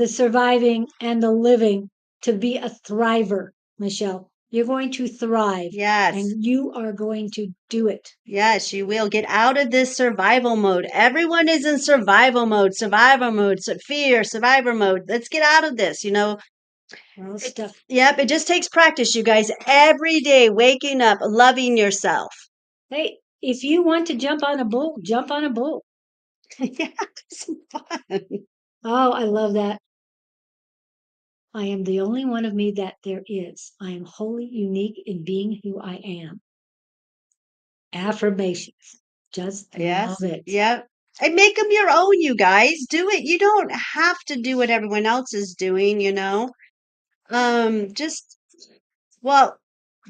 A: surviving and the living to be a thriver, Michelle. You're going to thrive.
B: Yes.
A: And you are going to do it.
B: Yes, you will. Get out of this survival mode. Everyone is in survival mode, fear, survivor mode. Let's get out of this,
A: Well, stuff.
B: Yep, it just takes practice, you guys. Every day, waking up, loving yourself.
A: Hey, if you want to jump on a bull, jump on a bull.
B: Yeah, it's fun.
A: Oh, I love that. I am the only one of me that there is. I am wholly unique in being who I am. Affirmations. Just love it.
B: Yep. And make them your own, you guys. Do it. You don't have to do what everyone else is doing, well,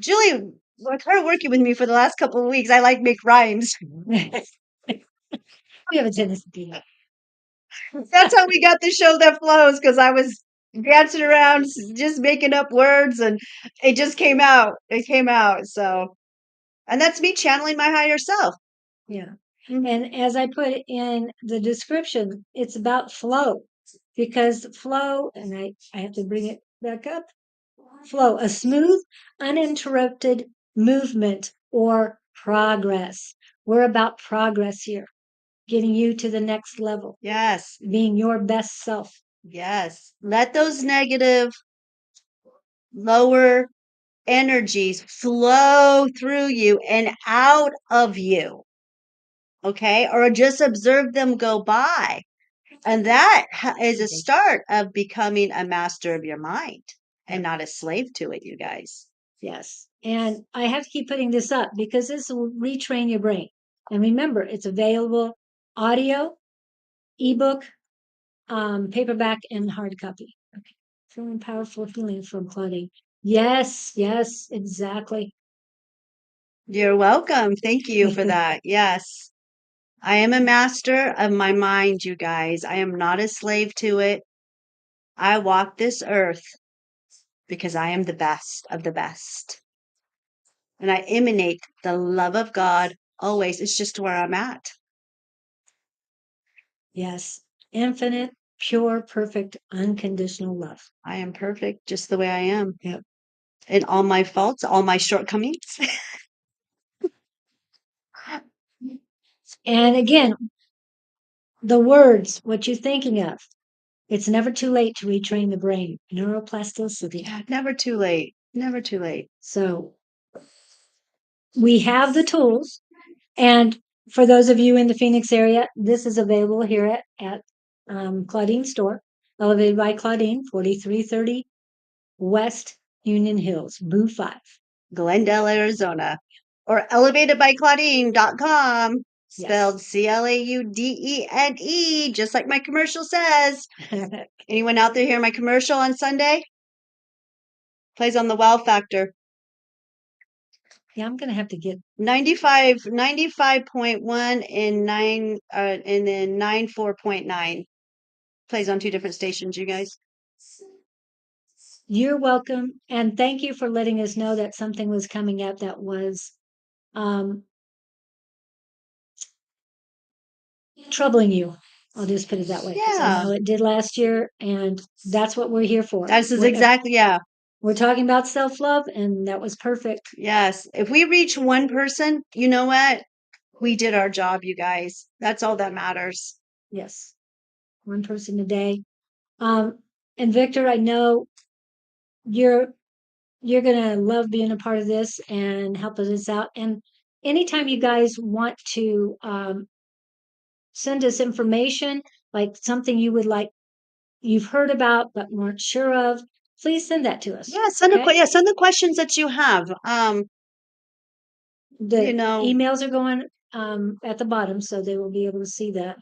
B: Julie, with her working with me for the last couple of weeks, I like make rhymes.
A: We have a tendency to do that.
B: That's how we got the show that flows, because I was dancing around, just making up words, and it just came out. It came out. So, and that's me channeling my higher self.
A: Yeah.
B: Mhm.
A: And as I put in the description, it's about flow, because flow, and I have to bring it back up. Flow, a smooth, uninterrupted movement or progress. We're about progress here, getting you to the next level,
B: Yes.
A: being your best self.
B: Yes. Let those negative, lower energies flow through you and out of you. Okay. Or just observe them go by. And that is a start of becoming a master of your mind and not a slave to it, you guys.
A: Yes. And I have to keep putting this up because this will retrain your brain. And remember, it's available audio, ebook, paperback, and hard copy. Okay. Feeling powerful feeling from Claudene. Yes, yes, exactly.
B: You're welcome. Thank you for that. Yes. I am a master of my mind, you guys. I am not a slave to it. I walk this earth because I am the best of the best. And I emanate the love of God always. It's just where I'm at.
A: Yes. Infinite, pure, perfect, unconditional love.
B: I am perfect just the way I am.
A: Yep.
B: And all my faults, all my shortcomings.
A: And again, the words, what you're thinking of. It's never too late to retrain the brain. Neuroplasticity.
B: Yeah, never too late. Never too late.
A: So we have the tools. And for those of you in the Phoenix area, this is available here at Claudene's store, Elevated by Claudene, 4330 West Union Hills, Boo 5.
B: Glendale, Arizona. Or elevatedbyclaudine.com. Spelled Claudene, just like my commercial says. Anyone out there hear my commercial on Sunday? Plays on the wow factor.
A: Yeah, I'm gonna have to get
B: 95.1 and 9 and then 94.9. Plays on two different stations, you guys.
A: You're welcome. And thank you for letting us know that something was coming up that was troubling you. I'll just put it that way. 'Cause I know it did last year, and that's what we're here for.
B: That's exactly, yeah.
A: We're talking about self-love, and that was perfect.
B: Yes. If we reach one person, you know what? We did our job, you guys. That's all that matters.
A: Yes. One person a day. And Victor, I know you're gonna love being a part of this and helping us out. And anytime you guys want to send us information, like something you would like you've heard about but weren't sure of, please send that to us.
B: Yeah, send the questions that you have.
A: The emails are going at the bottom, so they will be able to see that.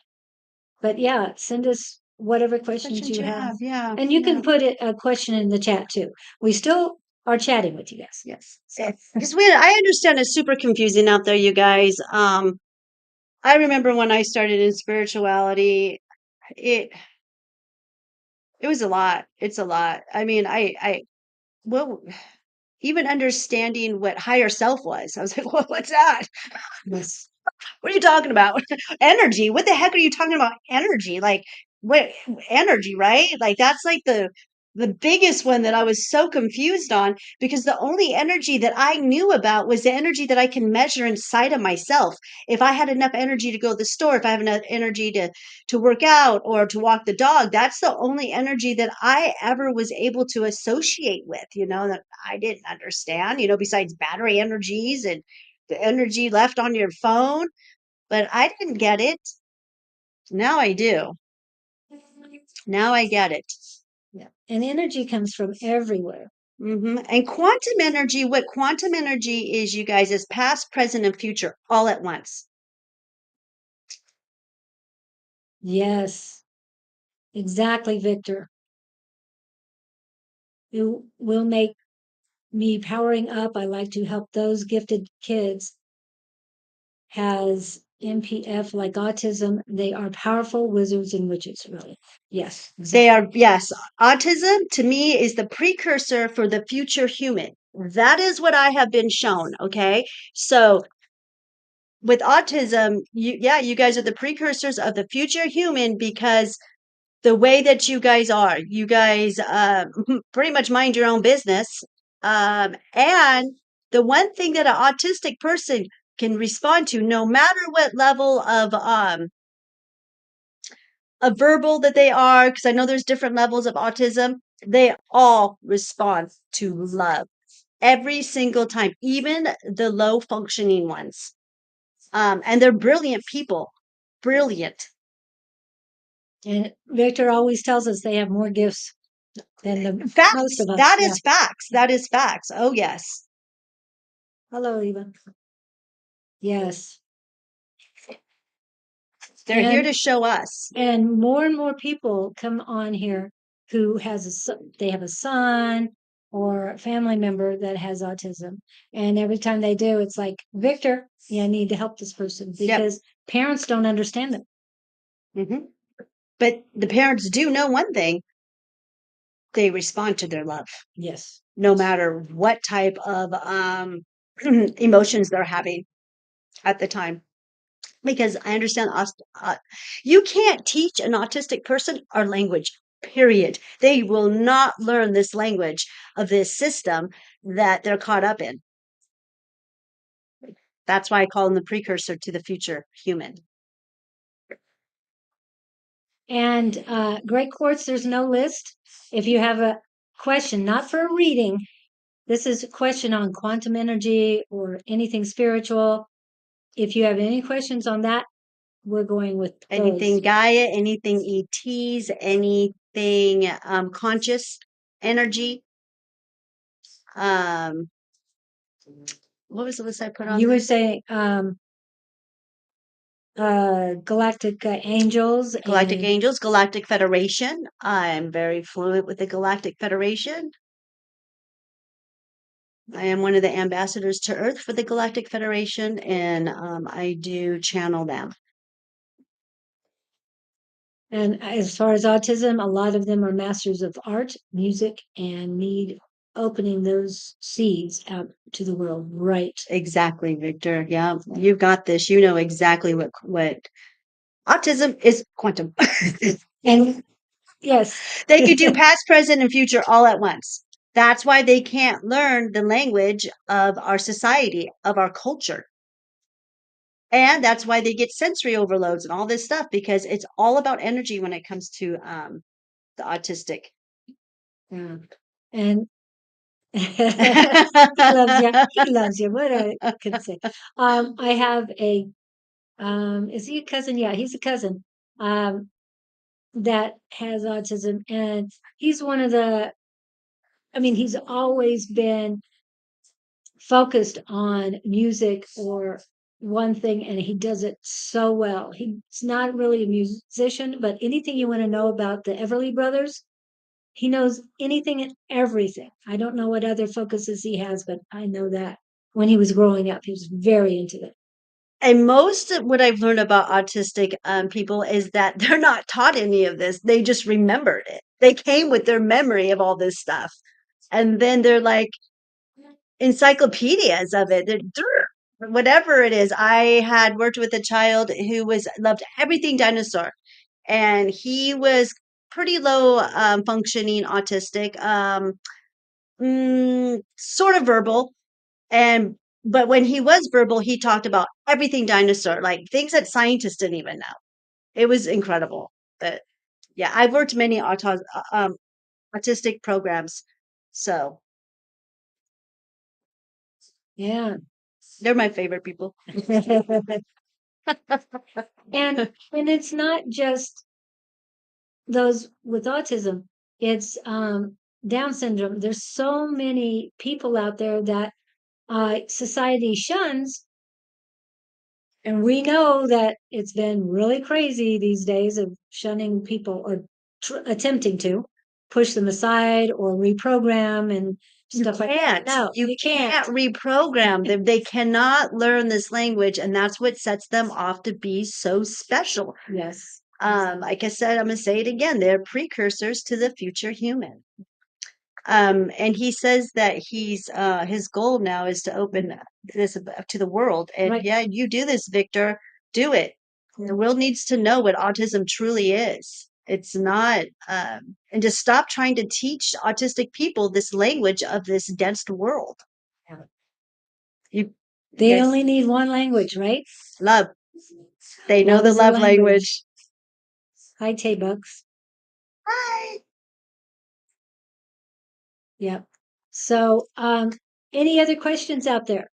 A: But yeah, send us whatever questions you have.
B: Yeah.
A: And you can put a question in the chat too. We still are chatting with you guys.
B: Yes. Because I understand it's super confusing out there, you guys. I remember when I started in spirituality, it It was a lot. It's a lot. I mean, well, even understanding what higher self was, I was like, well, what's that?
A: Yes.
B: What are you talking about? Energy. What the heck are you talking about? Energy. Like what energy, right? Like that's like the biggest one that I was so confused on because the only energy that I knew about was the energy that I can measure inside of myself. If I had enough energy to go to the store, if I have enough energy to work out or to walk the dog, that's the only energy that I ever was able to associate with, that I didn't understand, besides battery energies and the energy left on your phone, but I didn't get it. Now I do. Now I get it.
A: Yeah. And energy comes from everywhere.
B: And quantum energy, what quantum energy is, you guys, is past, present, and future all at once.
A: Yes. Exactly, Victor. It will make me powering up. I like to help those gifted kids has NPF like autism. They are powerful wizards and witches, really. Yes.
B: They are, yes. Autism to me is the precursor for the future human. That is what I have been shown. Okay. So with autism, you guys are the precursors of the future human because the way that you guys are, you guys pretty much mind your own business. And the one thing that an autistic person can respond to, no matter what level of verbal that they are, because I know there's different levels of autism, they all respond to love every single time, even the low functioning ones. And they're brilliant people, brilliant.
A: And Victor always tells us they have more gifts than most
B: Facts.
A: of us.
B: That is facts. That is facts. Oh, yes.
A: Hello, Eva. Yes.
B: They're here to show us.
A: And more people come on here who they have a son or a family member that has autism. And every time they do, it's like, Victor, I need to help this person because parents don't understand them.
B: But the parents do know one thing. They respond to their love.
A: Yes.
B: No matter what type of emotions they're having at the time. Because I understand you can't teach an autistic person our language, period. They will not learn this language of this system that they're caught up in. That's why I call them the precursor to the future human.
A: And Great Quartz, there's no list. If you have a question, not for a reading, this is a question on quantum energy or anything spiritual. If you have any questions on that, we're going with
B: anything
A: those.
B: Gaia, anything ETs, anything conscious energy. What was the list I put on?
A: You were saying Galactic Angels.
B: Galactic Angels, Galactic Federation. I'm very fluent with the Galactic Federation. I am one of the ambassadors to Earth for the Galactic Federation, and I do channel them.
A: And as far as autism, a lot of them are masters of art, music, and need opening those seeds out to the world. Right.
B: Exactly, Victor. Yeah, you've got this. You know exactly what autism is. Quantum.
A: And yes,
B: they could do past, present, and future all at once. That's why they can't learn the language of our society, of our culture. And that's why they get sensory overloads and all this stuff, because it's all about energy when it comes to the autistic.
A: Yeah. And he loves you. He loves you. What I can say. I have a is he a cousin? Yeah, he's a cousin. That has autism, and he's one of the he's always been focused on music or one thing, and he does it so well. He's not really a musician, but anything you want to know about the Everly Brothers, he knows anything and everything. I don't know what other focuses he has, but I know that when he was growing up, he was very into it.
B: And most of what I've learned about autistic people is that they're not taught any of this. They just remembered it. they came with their memory of all this stuff. And then they're like encyclopedias of it. Whatever it is. I had worked with a child who loved everything dinosaur, and he was pretty low functioning autistic, sort of verbal, but when he was verbal, he talked about everything dinosaur, like things that scientists didn't even know. It was incredible. But yeah, I've worked many autistic programs, so
A: Yeah.
B: they're my favorite people.
A: And it's not just those with autism, it's Down syndrome. There's so many people out there that society shuns, and we know that it's been really crazy these days of shunning people or attempting to push them aside or reprogram and stuff like that. No,
B: You can't reprogram them. They cannot learn this language, and that's what sets them off to be so special.
A: Yes.
B: Like I said, I'm gonna say it again. They're precursors to the future human. And he says that his goal now is to open this up to the world. And
A: Right.
B: yeah, you do this, Victor. Do it. The world needs to know what autism truly is. It's not, and to stop trying to teach autistic people this language of this dense world.
A: Yeah.
B: You
A: They
B: guys-
A: only need one language, right?
B: love. They know
A: Love
B: the
A: is a
B: love
A: language.
B: language.
A: Hi, Tay-Bucks.
B: Hi.
A: Yep. So, any other questions out there?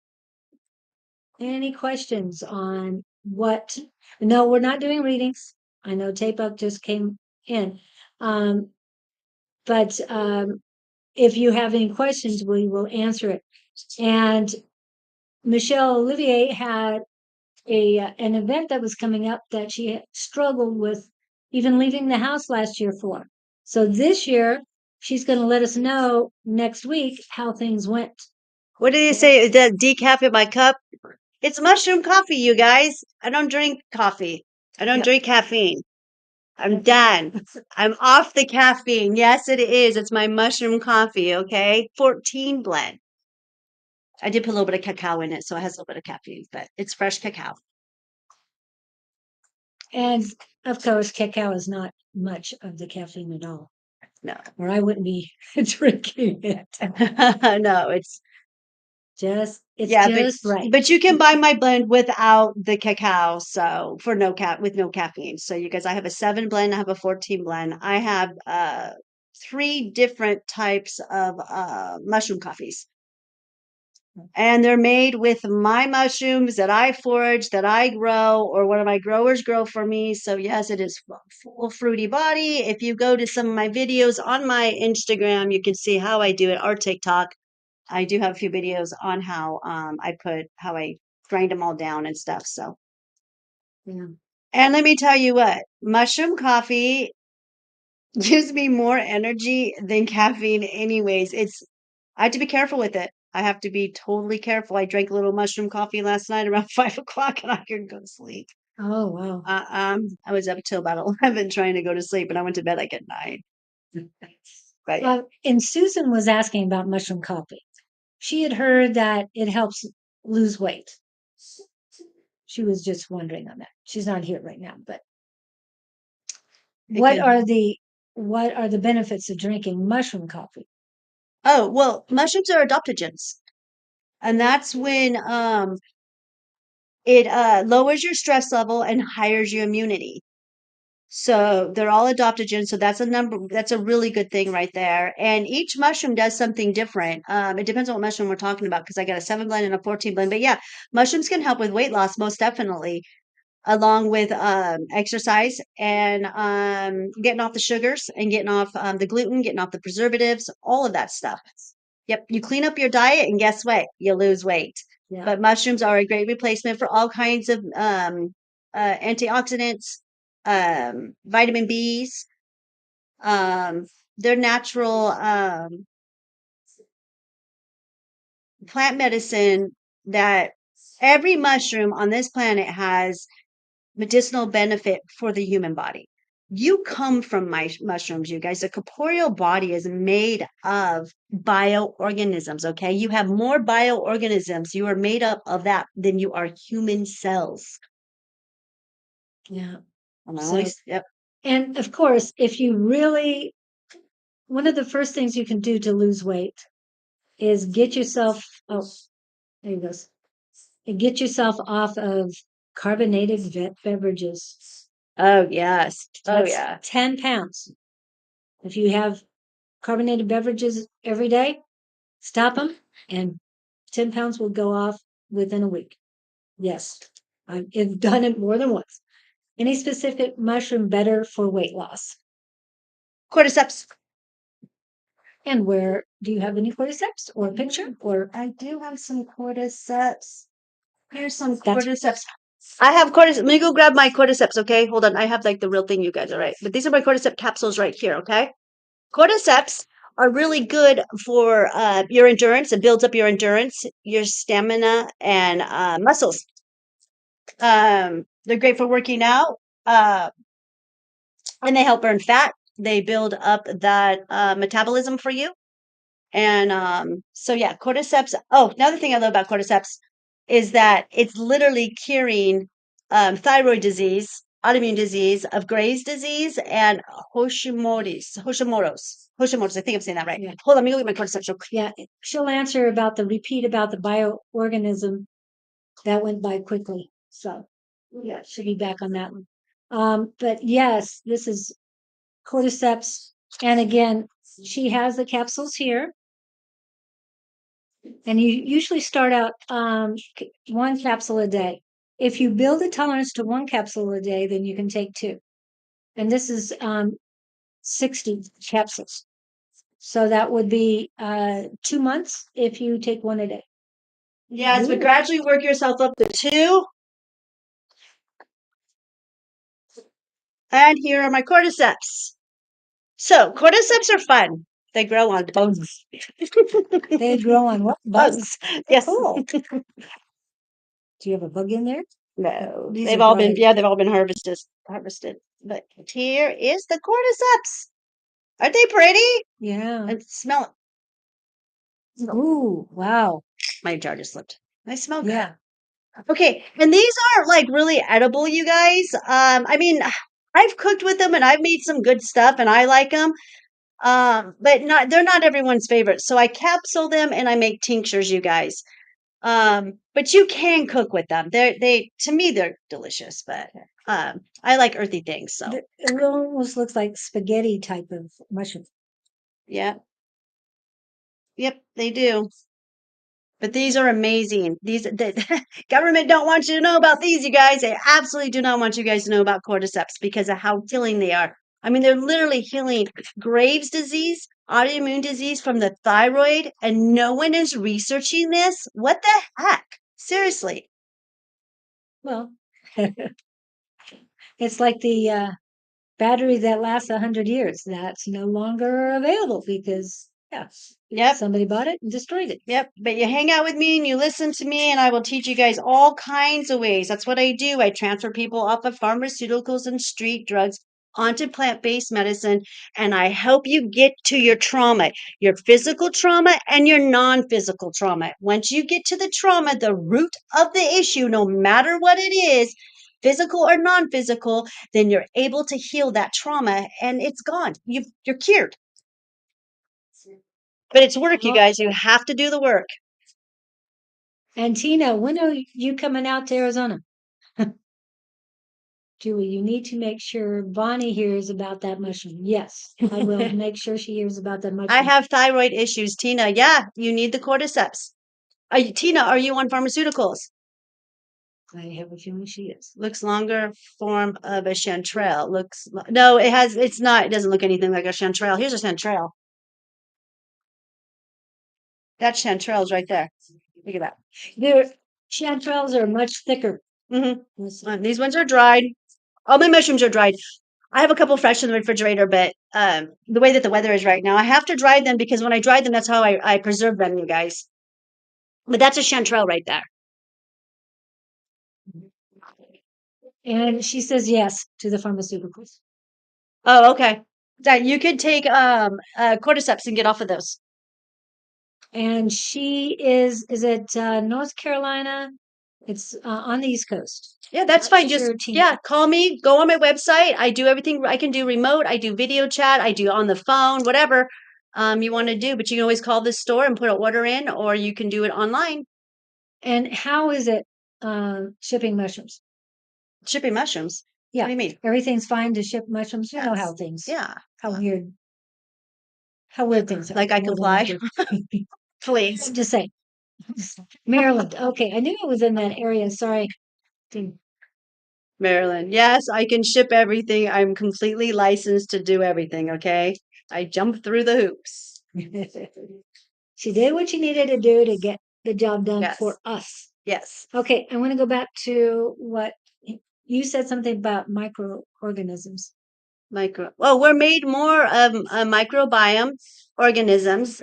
A: Any questions on what? No, we're not doing readings. I know Tape-Up just came in. But if you have any questions, we will answer it. And Michelle Olivier had an event that was coming up that she had struggled with even leaving the house last year for. So this year, she's going to let us know next week how things went.
B: What did he say? Is that decaf in my cup? It's mushroom coffee, you guys. I don't drink coffee. I don't
A: Yep.
B: drink caffeine. I'm done. I'm off the caffeine. Yes, it is. It's my mushroom coffee, okay? 14 blend. I did put a little bit of cacao in it, so it has a little bit of caffeine, but it's fresh cacao.
A: And of course, cacao is not much of the caffeine at all,
B: No.
A: or I wouldn't be drinking it.
B: No, it's
A: Just right.
B: But you can buy my blend without the cacao, so with no caffeine. So you guys, I have a 7 blend, I have a 14 blend. I have 3 different types of mushroom coffees. And they're made with my mushrooms that I forage, that I grow, or one of my growers grow for me. So yes, it is full fruity body. If you go to some of my videos on my Instagram, you can see how I do it, or TikTok. I do have a few videos on how I grind them all down and stuff. So,
A: Yeah.
B: and let me tell you what, mushroom coffee gives me more energy than caffeine anyways. I have to be careful with it. I have to be totally careful. I drank a little mushroom coffee last night around 5 o'clock and I couldn't go to sleep.
A: Oh, wow.
B: I was up till about 11 trying to go to sleep and I went to bed like at 9. But yeah.
A: And Susan was asking about mushroom coffee. She had heard that it helps lose weight. She was just wondering on that. She's not here right now, but what are the benefits of drinking mushroom coffee?
B: Oh, well, mushrooms are adaptogens. And that's when it lowers your stress level and higher your immunity. So they're all adaptogens. So that's a really good thing right there. And each mushroom does something different. It depends on what mushroom we're talking about because I got a 7 blend and a 14 blend. But yeah, mushrooms can help with weight loss, most definitely, along with exercise and getting off the sugars and getting off the gluten, getting off the preservatives, all of that stuff. Yep, you clean up your diet and guess what? You lose weight.
A: Yeah.
B: But mushrooms are a great replacement for all kinds of antioxidants, vitamin Bs. They're natural plant medicine that every mushroom on this planet has medicinal benefit for the human body. You come from mushrooms, you guys. The corporeal body is made of bioorganisms, okay? You have more bioorganisms. You are made up of that than you are human cells.
A: Yeah.
B: So, yep.
A: And of course, if you really, one of the first things you can do to lose weight is get yourself, there you go. Get yourself off of carbonated beverages.
B: Oh, yes.
A: That's 10 pounds. If you have carbonated beverages every day, stop them, and 10 pounds will go off within a week. Yes, I've done it more than once. Any specific mushroom better for weight loss?
B: Cordyceps.
A: And where do you have any cordyceps or a picture? Or
B: I do have some cordyceps. Here's some
A: That's-
B: cordyceps. I have cordyceps. Let me go grab my cordyceps, okay? Hold on. I have like the real thing, you guys, all right? But these are my cordyceps capsules right here, okay? Cordyceps are really good for your endurance. It builds up your endurance, your stamina, and muscles. They're great for working out, and they help burn fat. They build up that metabolism for you. And so, yeah, cordyceps. Oh, another thing I love about cordyceps is that it's literally curing thyroid disease, autoimmune disease of Graves' disease, and Hashimoto's. I think I'm saying that right.
A: Yeah.
B: Hold on, let me go get my cordyceps real quick.
A: Yeah, she'll answer about the bioorganism. That went by quickly. So, yeah, she'll be back on that one. But yes, this is cordyceps. And again, she has the capsules here. And you usually start out one capsule a day. If you build a tolerance to one capsule a day, then you can take two. And this is 60 capsules. So that would be 2 months if you take one a day.
B: Yes, but gradually work yourself up to 2. And here are my cordyceps. So cordyceps are fun. They grow on bugs.
A: They grow on what?
B: Bugs. Yes.
A: Cool. Do you have a bug in there?
B: No,
A: These
B: they've
A: are
B: all been
A: dried.
B: they've all been harvested. But here is the cordyceps. Aren't they pretty?
A: Yeah.
B: And smell it.
A: Ooh, wow.
B: My jar just slipped. I smell good.
A: Yeah.
B: Okay, and these aren't like really edible, you guys. I mean, I've cooked with them and I've made some good stuff and I like them. But they're not everyone's favorite. So I capsule them and I make tinctures, you guys. But you can cook with them. To me they're delicious, but I like earthy things, so
A: It almost looks like spaghetti type of mushroom.
B: yeah. Yep, they do. But these are amazing. The government don't want you to know about these, you guys. They absolutely do not want you guys to know about cordyceps because of how healing they are. I mean, they're literally healing Graves' disease, autoimmune disease from the thyroid, and no one is researching this. What the heck? Seriously.
A: Well, it's like the battery that lasts 100 years. That's no longer available because,
B: Yep.
A: somebody bought it and destroyed it.
B: Yep. But you hang out with me and you listen to me, and I will teach you guys all kinds of ways. That's what I do. I transfer people off of pharmaceuticals and street drugs onto plant-based medicine, and I help you get to your physical trauma and your non-physical trauma. Once you get to the trauma, the root of the issue, no matter what it is, physical or non-physical, then you're able to heal that trauma and it's gone. You're cured. But it's work, you guys. You have to do the work.
A: And Tina, when are you coming out to Arizona? Julie, you need to make sure Bonnie hears about that mushroom. Yes, I will make sure she hears about that mushroom.
B: I have thyroid issues, Tina. Yeah, you need the cordyceps. Tina, are you on pharmaceuticals?
A: I have a feeling she is.
B: Looks longer form of a chanterelle. No, it's not. It doesn't look anything like a chanterelle. Here's a chanterelle. That chanterelle's right there. Look at that.
A: Their chanterelles are much thicker.
B: Mm-hmm. These ones are dried. All my mushrooms are dried. I have a couple fresh in the refrigerator, but the way that the weather is right now, I have to dry them because when I dry them, that's how I preserve them, you guys. But that's a chanterelle right there.
A: And she says yes to the pharmaceuticals.
B: Oh, okay. That you could take cordyceps and get off of those.
A: And she is it North Carolina? It's on the East Coast.
B: Yeah, that's fine. Just
A: Sure, team.
B: yeah, call me. Go on my website. I do everything. I can do remote. I do video chat. I do on the phone. Whatever you want to do. But you can always call this store and put an order in, or you can do it online.
A: And how is it shipping mushrooms?
B: Shipping mushrooms.
A: Yeah.
B: What do you mean?
A: Everything's fine to ship mushrooms. You know how things.
B: Yeah.
A: How weird things are.
B: Like I comply. Please.
A: Just say Maryland. Okay, I knew it was in that area. Sorry.
B: Maryland. Yes, I can ship everything. I'm completely licensed to do everything. Okay. I jump through the hoops.
A: She did what she needed to do to get the job done
B: Yes.
A: for us.
B: Yes.
A: Okay, I want to go back to what you said something about microorganisms.
B: Well, we're made more of a microbiome organisms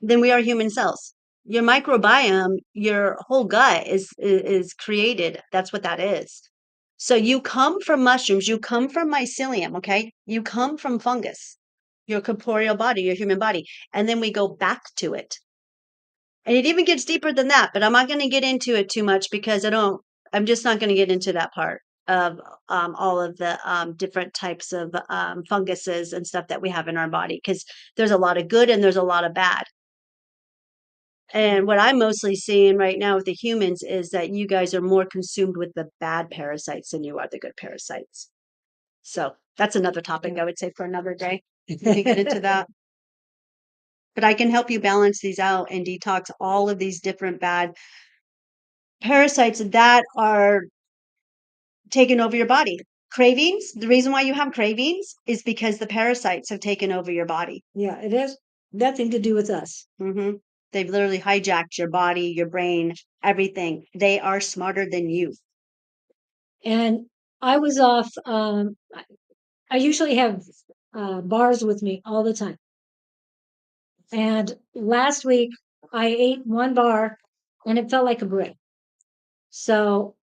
B: than we are human cells. Your microbiome, your whole gut is created. That's what that is. So you come from mushrooms, you come from mycelium, okay? You come from fungus, your corporeal body, your human body, and then we go back to it. And it even gets deeper than that, but I'm not going to get into it too much because I'm just not going to get into that part of all of the different types of funguses and stuff that we have in our body because there's a lot of good and there's a lot of bad. And what I'm mostly seeing right now with the humans is that you guys are more consumed with the bad parasites than you are the good parasites. So that's another topic I would say for another day. We can get into that. But I can help you balance these out and detox all of these different bad parasites that are taking over your body. Cravings, the reason why you have cravings is because the parasites have taken over your body.
A: Yeah, it has nothing to do with us.
B: Mm-hmm. They've literally hijacked your body, your brain, everything. They are smarter than you.
A: And I was off. I usually have bars with me all the time. And last week I ate one bar and it felt like a brick. So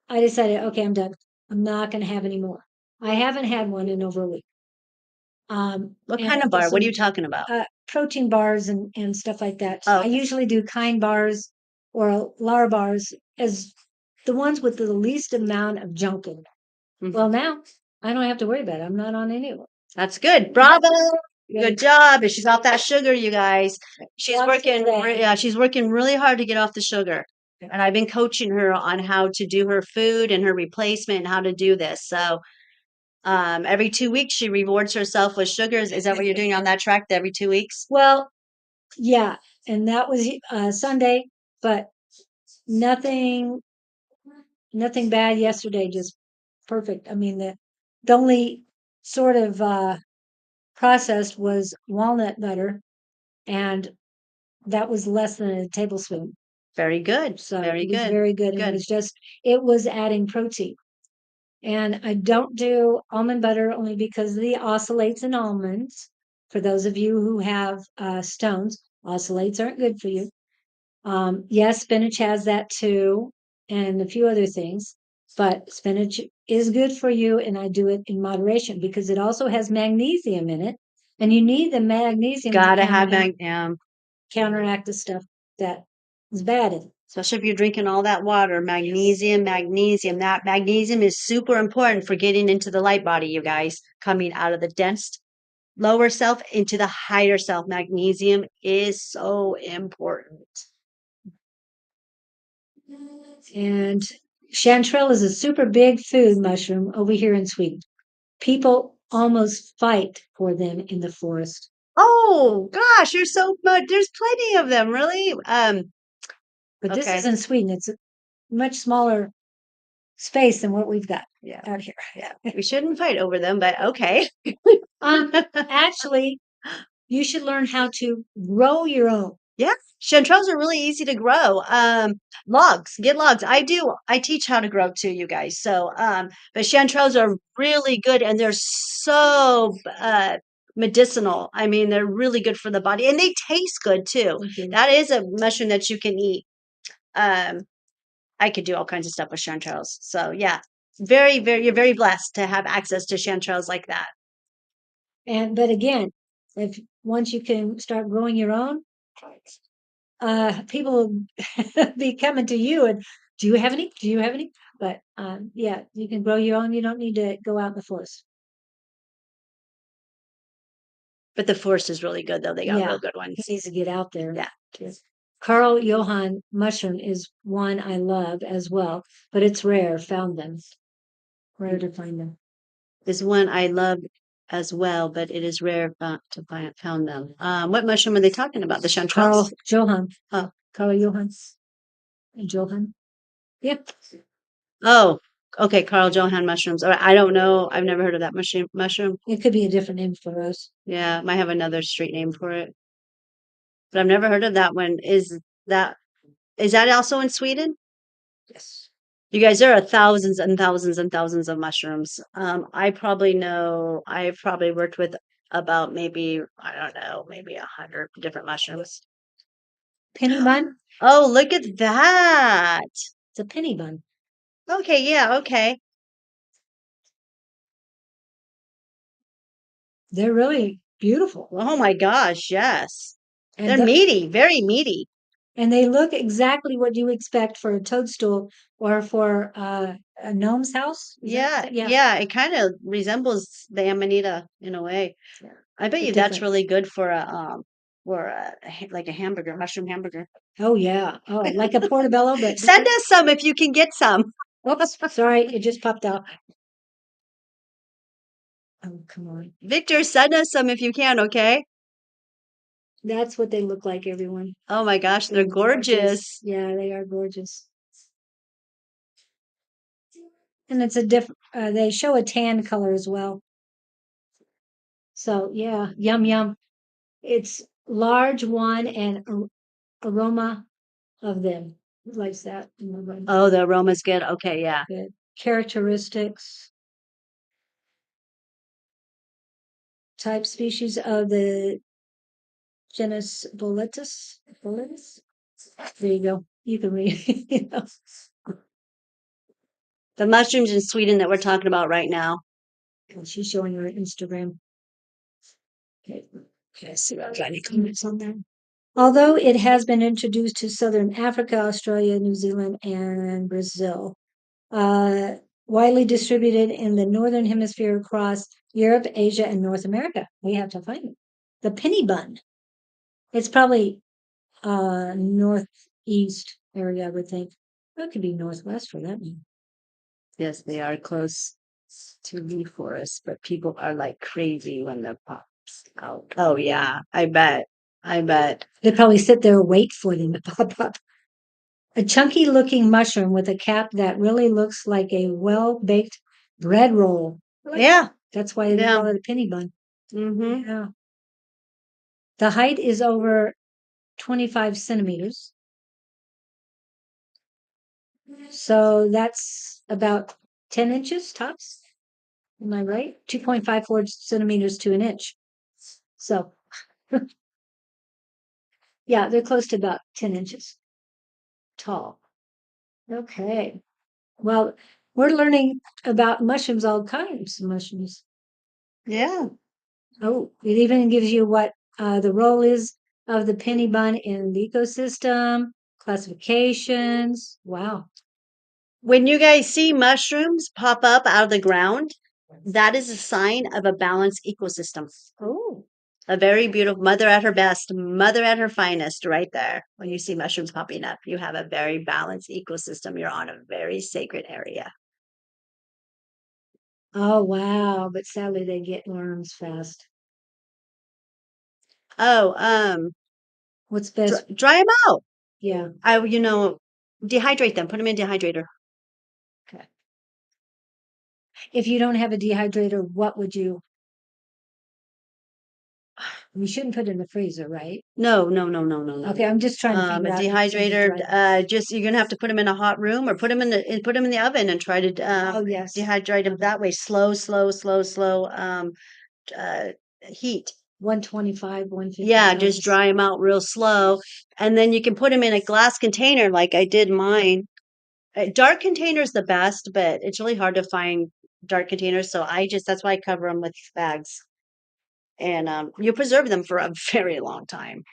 A: I decided, okay, I'm done. I'm not going to have any more. I haven't had one in over a week.
B: What kind of bar? What are you talking about?
A: Protein bars and stuff like that.
B: Oh,
A: I usually do kind bars or Lar bars as the ones with the least amount of junk in them.
B: Mhm.
A: Well, now I don't have to worry about it. I'm not on any of them.
B: That's good. Bravo. Good job. She's off that sugar, you guys. She's she's working really hard to get off the sugar. And I've been coaching her on how to do her food and her replacement and how to do this. So every 2 weeks she rewards herself with sugars. Is that what you're doing on that track every 2 weeks?
A: Well, yeah, and that was Sunday, but nothing bad yesterday, just perfect. I mean, the only sort of processed was walnut butter, and that was less than a tablespoon.
B: Very good.
A: So
B: very
A: it was
B: good.
A: very good. And it was adding protein. And I don't do almond butter only because of the oxalates in almonds. For those of you who have stones, oxalates aren't good for you. Yes, spinach has that too, and a few other things. But spinach is good for you, and I do it in moderation because it also has magnesium in it, and you need the magnesium.
B: Gotta have magnesium.
A: Counteract the stuff that is bad in it.
B: Especially if you're drinking all that water, magnesium. That magnesium is super important for getting into the light body, you guys, coming out of the dense lower self into the higher self. Magnesium is so important.
A: And chanterelle is a super big food mushroom over here in Sweden. People almost fight for them in the forest.
B: Oh gosh, there's so much. There's plenty of them, really.
A: But this is in Sweden. It's a much smaller space than what we've got out here.
B: Yeah, we shouldn't fight over them, but okay.
A: Actually, you should learn how to grow your own.
B: Yeah, chanterelles are really easy to grow. Logs, get logs. I teach how to grow too, you guys. So, but chanterelles are really good and they're so medicinal. I mean, they're really good for the body and they taste good too. That is a mushroom that you can eat. I could do all kinds of stuff with chanterelles. So yeah, you're very blessed to have access to chanterelles like that.
A: But again, if once you can start growing your own, people will be coming to you and do you have any? Do you have any? But yeah, you can grow your own. You don't need to go out in the forest.
B: But the forest is really good, though. They got
A: Yeah.
B: real good ones.
A: It needs to get out there.
B: Yeah.
A: Carl Johan mushroom is one I love as well, but it's rare. Found them. Rare to find them.
B: Is one I love as well, but it is rare to found them. What mushroom are they talking about? The chanterelles?
A: Carl Johan.
B: Oh.
A: Carl Johan. Johan. Yep.
B: Oh, okay. Carl Johan mushrooms. All right, I don't know. I've never heard of that mushroom.
A: It could be a different name for us.
B: Yeah, might have another street name for it. But I've never heard of that one. Is that also in Sweden?
A: Yes.
B: You guys, there are thousands and thousands and thousands of mushrooms. I've probably worked with about maybe, I don't know, maybe 100 different mushrooms.
A: Penny bun?
B: Oh, look at that.
A: It's a penny bun.
B: Okay, yeah, okay.
A: They're really beautiful.
B: Oh my gosh, yes.
A: And
B: They're meaty, very meaty.
A: And they look exactly what you expect for a toadstool or for a gnome's house.
B: Yeah. It kind of resembles the amanita in a way.
A: Yeah.
B: I bet you that's really good for like a hamburger, mushroom hamburger.
A: Oh yeah. Oh, like a portobello, but
B: send us some if you can get some.
A: Oops, sorry, it just popped out. Oh, come on.
B: Victor, send us some if you can, okay?
A: That's what they look like, everyone.
B: Oh my gosh, they're gorgeous.
A: Yeah, they are gorgeous. And it's a different, they show a tan color as well. So yeah, yum, yum. It's large one and aroma of them. Who likes that?
B: Oh, the aroma's good. Okay, yeah.
A: Good. Characteristics. Type species of the genus Boletus. There you go. You can read.
B: The mushrooms in Sweden that we're talking about right now.
A: And she's showing her Instagram. Okay, let's see if I got any comments on that. Although it has been introduced to southern Africa, Australia, New Zealand, and Brazil, widely distributed in the northern hemisphere across Europe, Asia, and North America. We have to find it. The penny bun. It's probably northeast area, I would think. That could be northwest for that one.
B: Yes, they are close to the forest, but people are like crazy when the pops out. Oh yeah, I bet.
A: They probably sit there and wait for them to pop up. A chunky looking mushroom with a cap that really looks like a well baked bread roll.
B: Yeah.
A: That's why they call it a penny bun.
B: Mm-hmm.
A: Yeah. The height is over 25 centimeters. So that's about 10 inches tops. Am I right? 2.54 centimeters to an inch. So, yeah, they're close to about 10 inches tall. Okay. Well, we're learning about mushrooms, all kinds of mushrooms.
B: Yeah.
A: Oh, it even gives you what the role is of the penny bun in the ecosystem, classifications. Wow.
B: When you guys see mushrooms pop up out of the ground, that is a sign of a balanced ecosystem.
A: Oh.
B: A very beautiful mother at her best, mother at her finest, right there. When you see mushrooms popping up, you have a very balanced ecosystem. You're on a very sacred area.
A: Oh, wow. But sadly, they get worms fast.
B: Oh,
A: what's best?
B: Dry them out.
A: Yeah.
B: Dehydrate them. Put them in dehydrator.
A: Okay. If you don't have a dehydrator, what would you? You shouldn't put it in the freezer, right?
B: No.
A: Okay, I'm just trying to figure
B: a
A: out.
B: dehydrator. You're gonna have to put them in a hot room or put them in the oven and try to dehydrate them that way. Slow heat.
A: 125, 150.
B: Yeah, just dry them out real slow, and then you can put them in a glass container like I did mine. Dark container is the best, but it's really hard to find dark containers. So that's why I cover them with bags. And you preserve them for a very long time.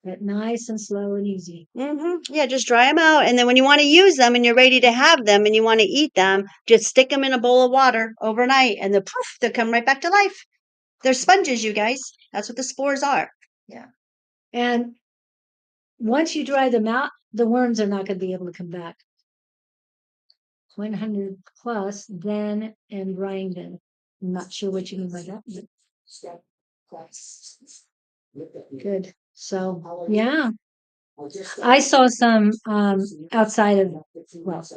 A: But nice and slow and easy.
B: Yeah, just dry them out. And then when you want to use them and you're ready to have them and you want to eat them, just stick them in a bowl of water overnight and they'll come right back to life. They're sponges, you guys. That's what the spores are.
A: Yeah. And once you dry them out, the worms are not going to be able to come back. 100 plus, then and drying them. I'm not sure what you mean by that. Good. So, yeah. I saw some outside of, well,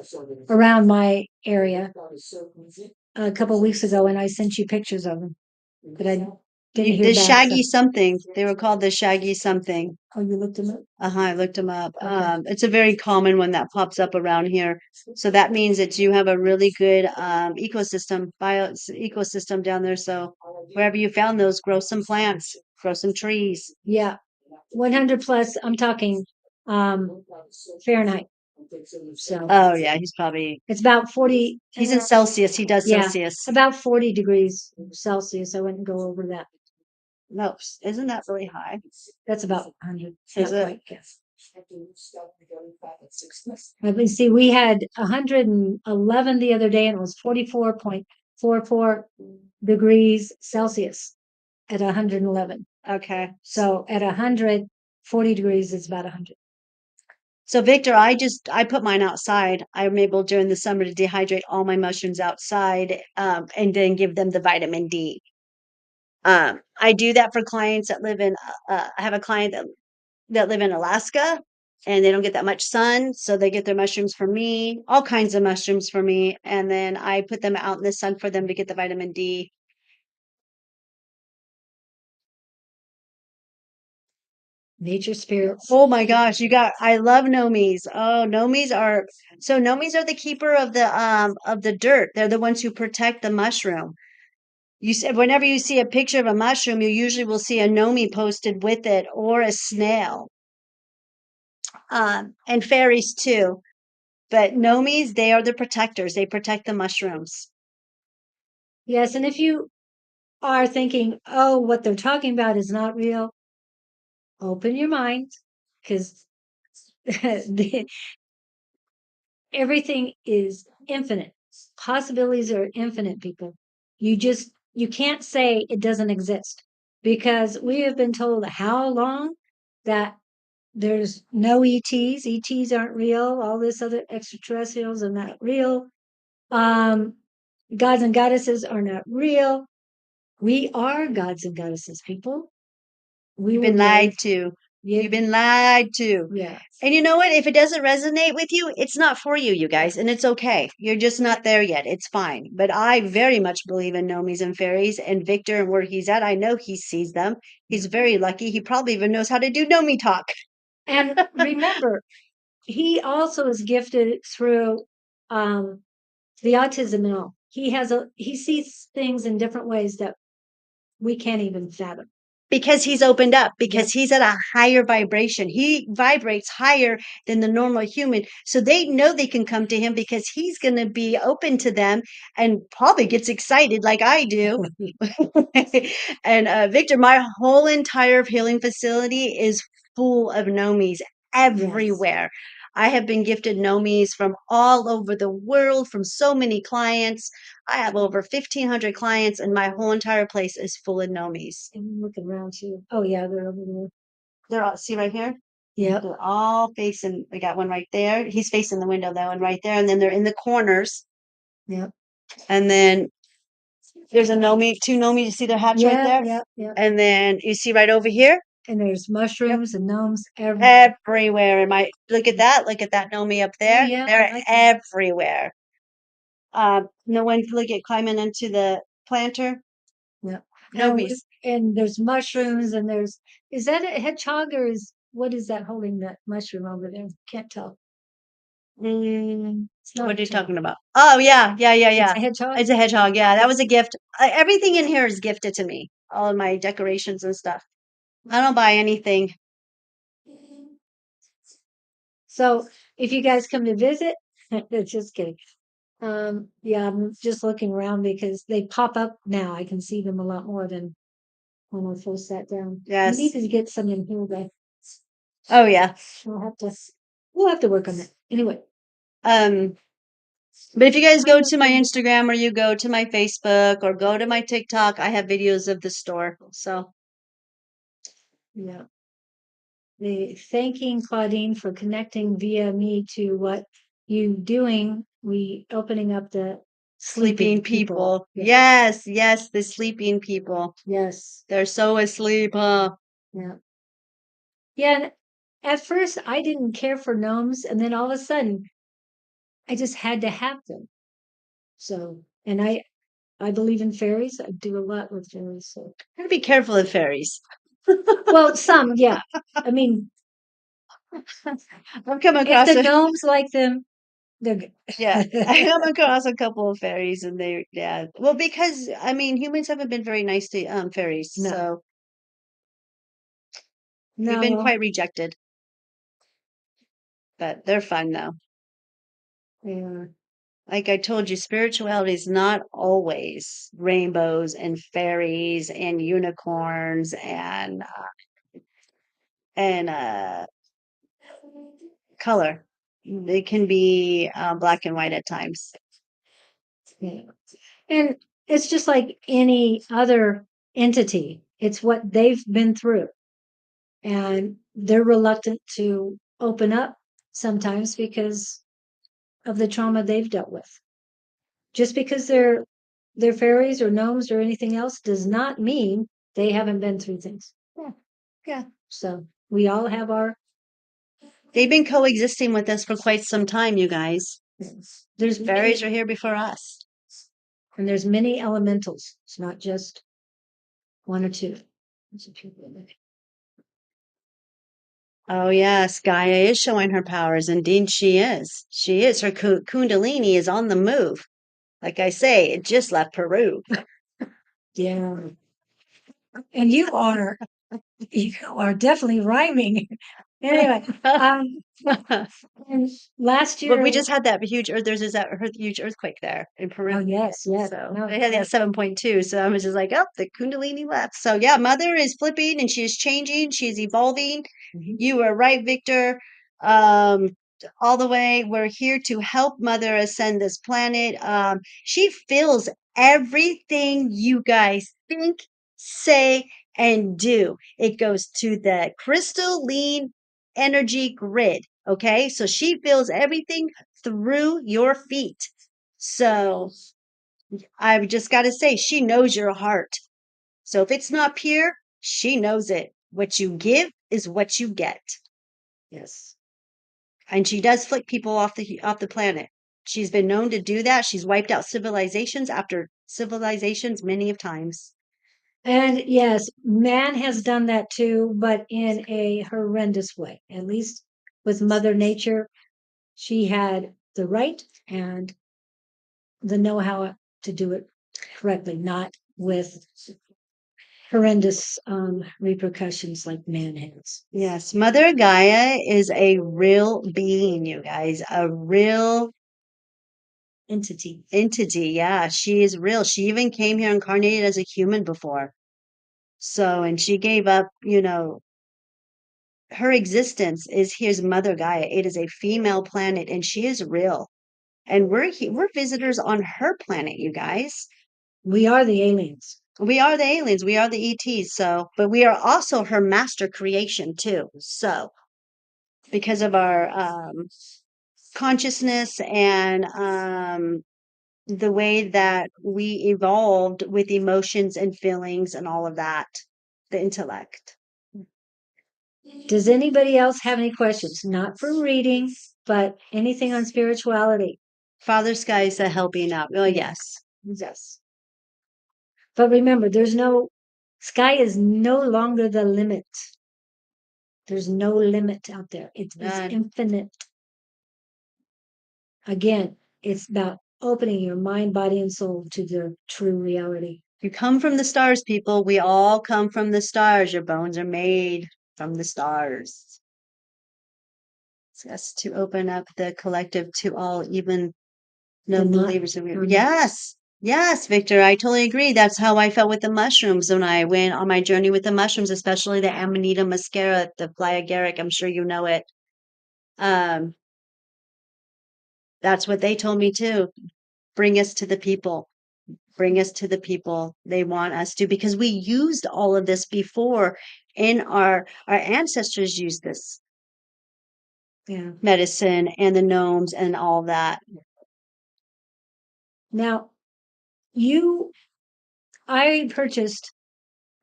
A: around my area a couple of weeks ago, and I sent you pictures of them. But I didn't hear
B: The
A: back.
B: shaggy something. They were called the shaggy something.
A: Oh, you looked them up?
B: I looked them up.
A: Okay.
B: It's a very common one that pops up around here. So that means that you have a really good ecosystem down there. So wherever you found those, grow some plants, grow some trees.
A: Yeah. 100 plus, I'm talking Fahrenheit. So
B: Oh yeah, he's probably
A: it's about 40.
B: he's in Celsius. He does
A: Yeah,
B: Celsius.
A: about 40 degrees Celsius. I wouldn't go over that.
B: No, isn't that really high?
A: That's about 100.
B: Is it?
A: Quite, yes. Let me see. We had 111 the other day, and it was 44.44 degrees Celsius at 111.
B: Okay.
A: So at 140 degrees, it's about 100.
B: So Victor, I put mine outside. I'm able during the summer to dehydrate all my mushrooms outside, and then give them the vitamin D. I do that for clients that live in. I have a client that live in Alaska, and they don't get that much sun, so they get their mushrooms from me. All kinds of mushrooms for me, and then I put them out in the sun for them to get the vitamin D.
A: Nature spirits.
B: Oh my gosh, I love nomies. Oh, nomies are the keeper of the dirt. They're the ones who protect the mushroom. You said whenever you see a picture of a mushroom, you usually will see a nomi posted with it or a snail. And fairies too. But nomis, they are the protectors. They protect the mushrooms.
A: Yes, and if you are thinking, oh, what they're talking about is not real, open your mind, because everything is infinite. Possibilities are infinite, people. You can't say it doesn't exist, because we have been told how long that there's no ETs. ETs aren't real. All this other extraterrestrials are not real. Gods and goddesses are not real. We are gods and goddesses, people.
B: You've been lied to. You've been lied to.
A: Yeah.
B: And you know what? If it doesn't resonate with you, it's not for you, you guys. And it's okay. You're just not there yet. It's fine. But I very much believe in nomis and fairies. And Victor, and where he's at, I know he sees them. He's very lucky. He probably even knows how to do nomi talk.
A: And remember, he also is gifted through the autism and all. He sees things in different ways that we can't even fathom.
B: Because he's opened up, because he's at a higher vibration. He vibrates higher than the normal human. So they know they can come to him because he's going to be open to them and probably gets excited like I do. And Victor, my whole entire healing facility is full of nomis everywhere. I have been gifted nomis from all over the world, from so many clients. I have over 1,500 clients, and my whole entire place is full of nomis.
A: I'm looking around too. Oh yeah, they're over there.
B: They're all, see right here?
A: Yeah.
B: They're all facing, we got one right there. He's facing the window though, and right there. And then they're in the corners.
A: Yep.
B: And then there's a nomi, two nomi. You see their hats right there?
A: Yeah.
B: And then you see right over here?
A: And there's mushrooms and gnomes
B: everywhere. Look at that nomi up there.
A: Yeah,
B: They're
A: like
B: everywhere. No one can look at climbing into the planter.
A: Yeah.
B: Nomis.
A: And there's mushrooms, and is that a hedgehog, or what is that holding that mushroom over there? Can't tell.
B: What are you talking about? Oh yeah.
A: It's a hedgehog.
B: It's a hedgehog. Yeah, that was a gift. Everything in here is gifted to me. All of my decorations and stuff. I don't buy anything.
A: So if you guys come to visit, just kidding. Yeah, I'm just looking around because they pop up now. I can see them a lot more than when I first sat down.
B: Yes.
A: I need to get some in here, but
B: Oh yeah.
A: we'll have to work on that. Anyway,
B: But if you guys go to my Instagram or you go to my Facebook or go to my TikTok, I have videos of the store. So
A: yeah. Thanking Claudine for connecting via me to what you doing. We opening up the
B: sleeping people.
A: Yeah.
B: Yes, the sleeping people.
A: Yes.
B: They're so asleep, huh?
A: Yeah. Yeah. And at first, I didn't care for gnomes, and then all of a sudden, I just had to have them. So, and I believe in fairies. I do a lot with fairies. So,
B: Gotta be careful of fairies.
A: well, some, yeah. I mean,
B: I've come
A: if
B: across
A: the gnomes like them, they're good.
B: yeah, I come across a couple of fairies and they, yeah. Well, because I mean, humans haven't been very nice to fairies,
A: No.
B: so we've been
A: No.
B: quite rejected. But they're fun though.
A: Yeah.
B: Like I told you, spirituality is not always rainbows and fairies and unicorns and color. It can be black and white at times.
A: Yeah. And it's just like any other entity. It's what they've been through. And they're reluctant to open up sometimes because of the trauma they've dealt with. Just because they're fairies or gnomes or anything else does not mean they haven't been through things.
B: Yeah. Yeah.
A: So we all have our
B: They've been coexisting with us for quite some time, you guys.
A: there's
B: Fairies are here before us.
A: and there's many elementals. It's not just one or two.
B: Oh, yes. Gaia is showing her powers. Indeed, she is. She is. Her Kundalini is on the move. Like I say, it just left Peru.
A: Yeah. And you are definitely rhyming. Anyway, and last year
B: But we just had that huge earth. There's that huge earthquake there in Peru.
A: oh yes, yes.
B: So
A: No,
B: they had that 7.2. So I was just like, oh, the Kundalini left. So yeah, Mother is flipping and she is changing. She is evolving.
A: mhm.
B: You were right, Victor. Um, all the way. We're here to help Mother ascend this planet. She feels everything you guys think, say, and do. It goes to the crystalline energy grid. Okay, so she feels everything through your feet. So I've just got to say, she knows your heart. So if it's not pure, she knows it. What you give is what you get.
A: Yes.
B: And she does flick people off the planet. She's been known to do that. She's wiped out civilizations after civilizations many of times.
A: And yes, man has done that too, but in a horrendous way. At least with Mother Nature, she had the right and the know-how to do it correctly, not with horrendous repercussions like man has.
B: Yes, Mother Gaia is a real being, you guys, a real
A: Entity.
B: Yeah, she is real. She even came here incarnated as a human before. So, and she gave up, her existence is here's Mother Gaia. It is a female planet and she is real. And we're visitors on her planet, you guys.
A: We are the aliens.
B: We are the aliens, we are the ETs, so, but we are also her master creation too. So, because of our consciousness and the way that we evolved with emotions and feelings and all of that, the intellect.
A: Does anybody else have any questions? Not for reading, but anything on spirituality?
B: Father Sky is a helping out. Oh, yes.
A: Yes. But remember, sky is no longer the limit. There's no limit out there. It's infinite. Again, it's about opening your mind, body, and soul to the true reality.
B: You come from the stars, people. We all come from the stars. Your bones are made from the stars. Yes, to open up the collective to all, even
A: The
B: non-believers.
A: non-
B: Yes. Yes, Victor, I totally agree. That's how I felt with the mushrooms when I went on my journey with the mushrooms, especially the Amanita muscaria, the fly agaric. I'm sure you know it. Um, that's what they told me too. Bring us to the people. Bring us to the people. They want us to, because we used all of this before, and our ancestors used this medicine and the gnomes and all that.
A: Now, I purchased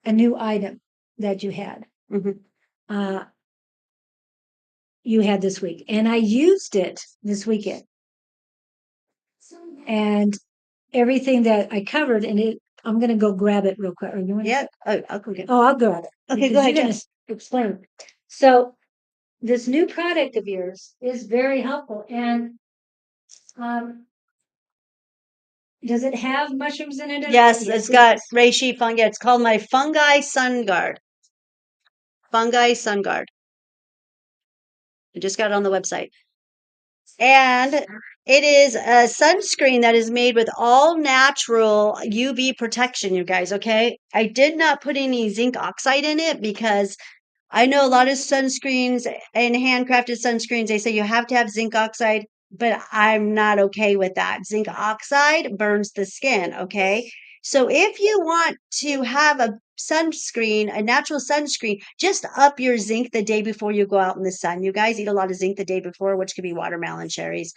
A: a new item that you had.
B: Mhm.
A: Uh, you had this week, and I used it this weekend. And everything that I covered, I'm going to go grab it real quick. Or you want
B: Yeah. Oh, I'll go get it.
A: Oh, I'll grab it.
B: Okay,
A: because
B: go ahead,
A: You're going
B: Jess.
A: to explain. So this new product of yours is very helpful. And um, does it have mushrooms in it at all?
B: Yes, it's got
A: does.
B: reishi fungi. It's called my fungi sun guard. Fungi sun guard. I just got it on the website. And it is a sunscreen that is made with all natural UV protection, you guys, okay? I did not put any zinc oxide in it because I know a lot of sunscreens and handcrafted sunscreens, they say you have to have zinc oxide, but I'm not okay with that. Zinc oxide burns the skin, okay? So if you want to have a sunscreen, a natural sunscreen, just up your zinc the day before you go out in the sun. You guys eat a lot of zinc the day before, which could be watermelon, cherries,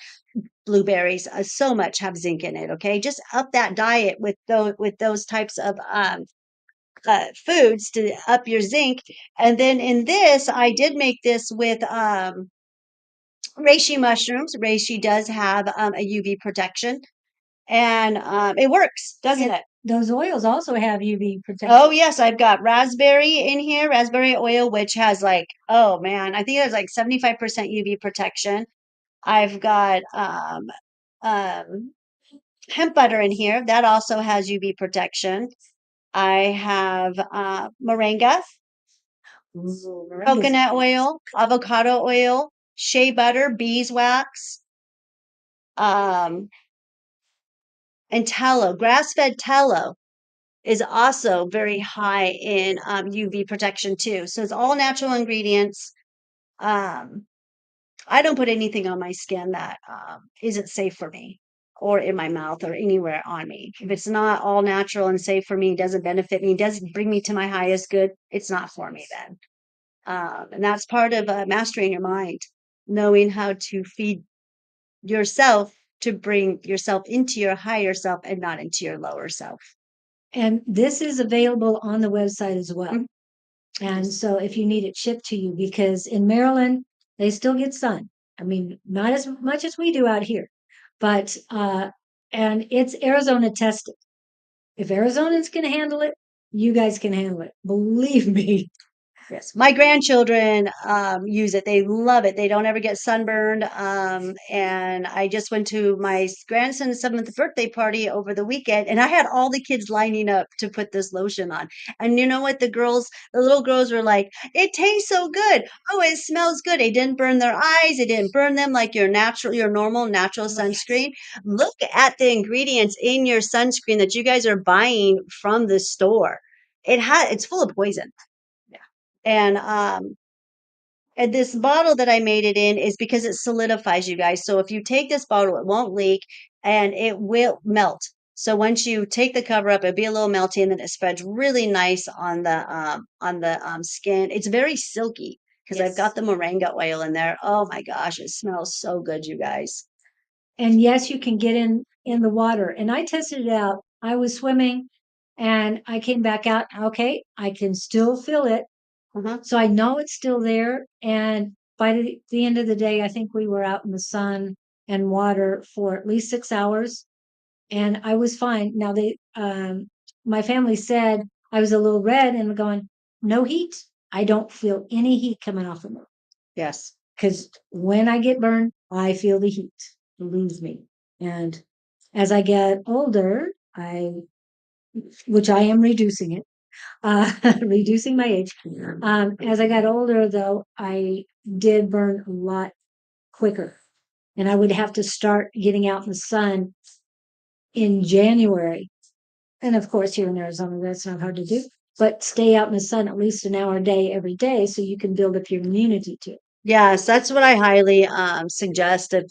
B: blueberries. So much have zinc in it, okay? Just up that diet with those types of foods to up your zinc. And then in this, I did make this with reishi mushrooms. Reishi does have a UV protection, and it works, doesn't it?
A: Those oils also have UV protection.
B: Oh, yes, I've got raspberry in here, raspberry oil, which has like, oh man, I think it has like 75% UV protection. I've got um, hemp butter in here. That also has UV protection. I have moringa, coconut oil, avocado oil, shea butter, beeswax, um, and tallow. Grass-fed tallow is also very high in UV protection too. So it's all natural ingredients. Um, I don't put anything on my skin that isn't safe for me or in my mouth or anywhere on me. If it's not all natural and safe for me, doesn't benefit me, doesn't bring me to my highest good, it's not for me then. And that's part of mastering your mind, knowing how to feed yourself to bring yourself into your higher self and not into your lower self.
A: And this is available on the website as well.
B: Mm-hmm.
A: And so if you need it shipped to you, because in Maryland, they still get sun. I mean, not as much as we do out here, but, and it's Arizona tested. If Arizonans can handle it, you guys can handle it. Believe me.
B: Yes, my grandchildren use it. They love it. They don't ever get sunburned. And I just went to my grandson's 7th birthday party over the weekend, and I had all the kids lining up to put this lotion on. And you know what? The little girls were like, "It tastes so good. Oh, it smells good. It didn't burn their eyes. It didn't burn them like your normal natural sunscreen." Look at the ingredients in your sunscreen that you guys are buying from the store. It's full of poison. And this bottle that I made it in is because it solidifies, you guys. So if you take this bottle, it won't leak and it will melt. So once you take the cover up, it'll be a little melty, and then it spreads really nice on the skin. It's very silky because I've got the moringa oil in there. Oh my gosh, it smells so good, you guys.
A: And yes, you can get in the water. And I tested it out. I was swimming and I came back out. Okay, I can still feel it. So I know it's still there. And by the end of the day, I think we were out in the sun and water for at least 6 hours, and I was fine. Now my family said I was a little red, and going, no heat. I don't feel any heat coming off of me.
B: Yes.
A: Because when I get burned, I feel the heat. Believe me. And as I get older, which I am reducing it, reducing my age. As I got older, though, I did burn a lot quicker. And I would have to start getting out in the sun in January. And of course, here in Arizona, that's not hard to do. But stay out in the sun at least an hour a day every day so you can build up your immunity to it.
B: Yes, that's what I highly suggest of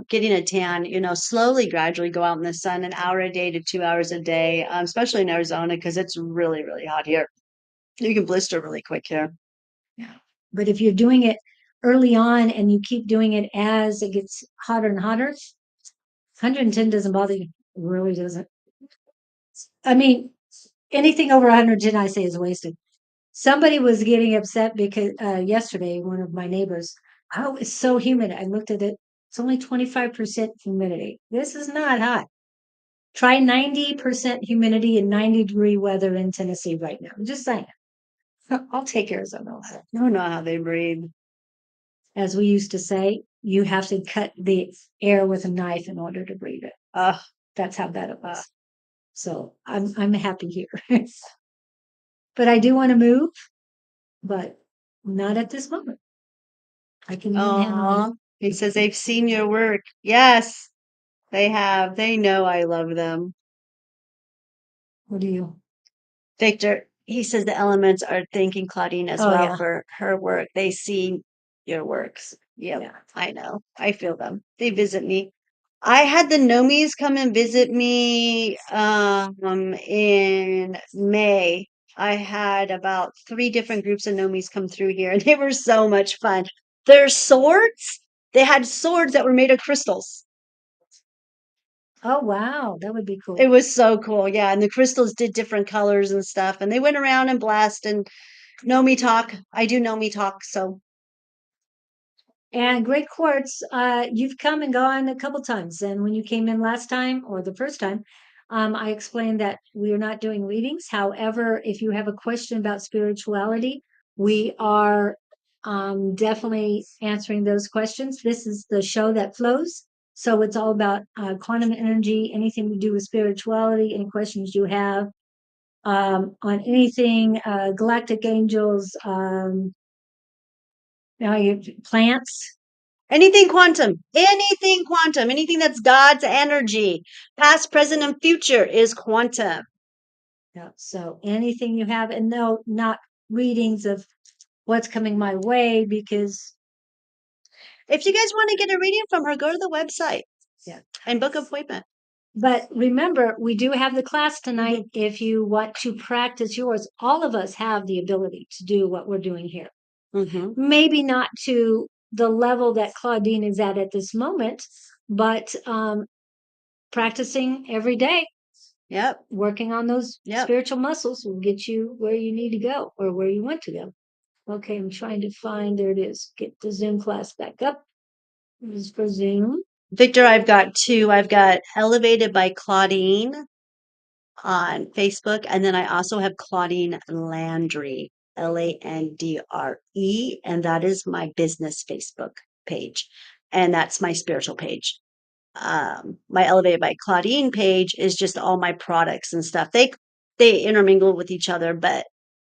B: getting a tan. Slowly, gradually go out in the sun an hour a day to 2 hours a day, especially in Arizona because it's really, really hot here. You can blister really quick here.
A: Yeah. But if you're doing it early on and you keep doing it as it gets hotter and hotter, 110 doesn't bother you. It really doesn't. I mean, anything over 110, I say, is wasted. Somebody was getting upset because yesterday, one of my neighbors, oh, it's so humid. I looked at it. It's only 25% humidity. This is not hot. Try 90% humidity and 90-degree weather in Tennessee right now. I'm just saying. I'll take Arizona.
B: I don't know how they breathe.
A: As we used to say, you have to cut the air with a knife in order to breathe it. That's how bad it was. So I'm happy here. But I do want to move, but not at this moment. I can handle it.
B: He says they've seen your work. Yes, they have. They know I love them.
A: What do you?
B: Victor, he says the elements are thanking Claudine as
A: Oh,
B: well
A: yeah.
B: for her work. They see your works. Yep,
A: Yeah.
B: I know. I feel them. They visit me. I had the Nomis come and visit me in May. I had about 3 different groups of Nomis come through here, and they were so much fun. Their swords, they had swords that were made of crystals.
A: Oh, wow. That would be cool.
B: It was so cool. Yeah. And the crystals did different colors and stuff. And they went around and blessed and Nomi talk. I do Nomi talk. So
A: And Great Quartz, you've come and gone a couple times. And when you came in last time or the first time, I explained that we are not doing readings. However, if you have a question about spirituality, we are definitely answering those questions. This is the show that flows. So it's all about quantum energy, anything to do with spirituality, any questions you have on anything, Galactic Angels, plants.
B: anything quantum, anything that's God's energy, past, present, and future is quantum.
A: Yeah. So anything you have, and no, not readings of what's coming my way, because
B: If you guys want to get a reading from her, go to the website.
A: Yeah.
B: And book an appointment.
A: But remember, we do have the class tonight. If you want to practice yours, all of us have the ability to do what we're doing here. Maybe not to the level that Claudine is at this moment, but practicing every day.
B: Yep.
A: Working on those spiritual muscles will get you where you need to go or where you want to go. Okay, I'm trying to find, there it is. Get the Zoom class back up. This is for Zoom.
B: Victor, I've got 2. I've got Elevated by Claudine on Facebook, and then I also have Claudine Landry, Landre, and that is my business Facebook page, and that's my spiritual page. My Elevated by Claudine page is just all my products and stuff. They intermingle with each other, but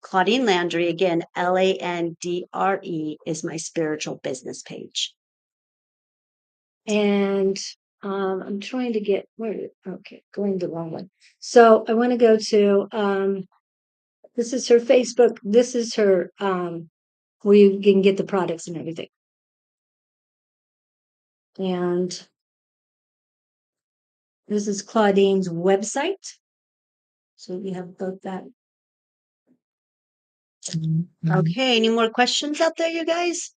B: Claudine Landry, again, Landre, is my spiritual business page.
A: And I'm trying to get going the wrong one. So I want to go to this is her Facebook. This is her where you can get the products and everything. And this is Claudine's website. So we have both that.
B: Okay, any more questions out there, you guys?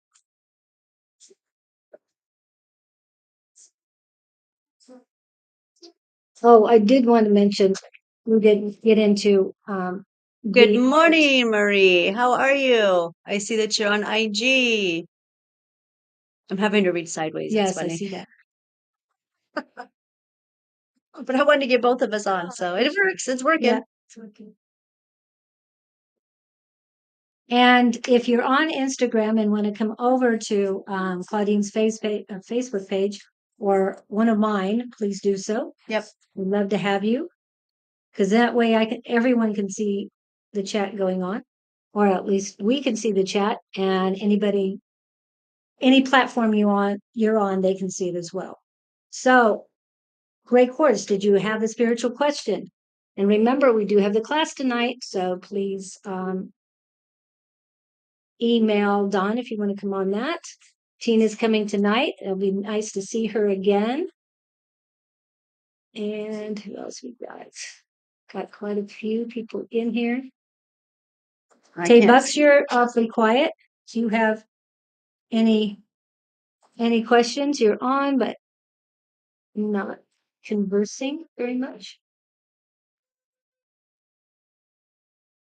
A: Oh, I did want to mention, we didn't get into
B: Good morning, Marie. How are you? I see that you're on IG. I'm having to read sideways.
A: Yes,
B: It's funny.
A: I see that.
B: But I wanted to get both of us on, so it works. It's working.
A: Yeah, it's working. And if you're on Instagram and want to come over to Claudine's Facebook page or one of mine, please do so.
B: Yep.
A: We'd love to have you, because that way everyone can see the chat going on, or at least we can see the chat, and anybody any platform you're on, they can see it as well. So, great course. Did you have a spiritual question? And remember, we do have the class tonight, so please email Don if you want to come on that. Tina's coming tonight. It'll be nice to see her again. And who else we got? Got quite a few people in here. Tay Bucks, you're awfully quiet. Do you have any questions? You're on, but not conversing very much.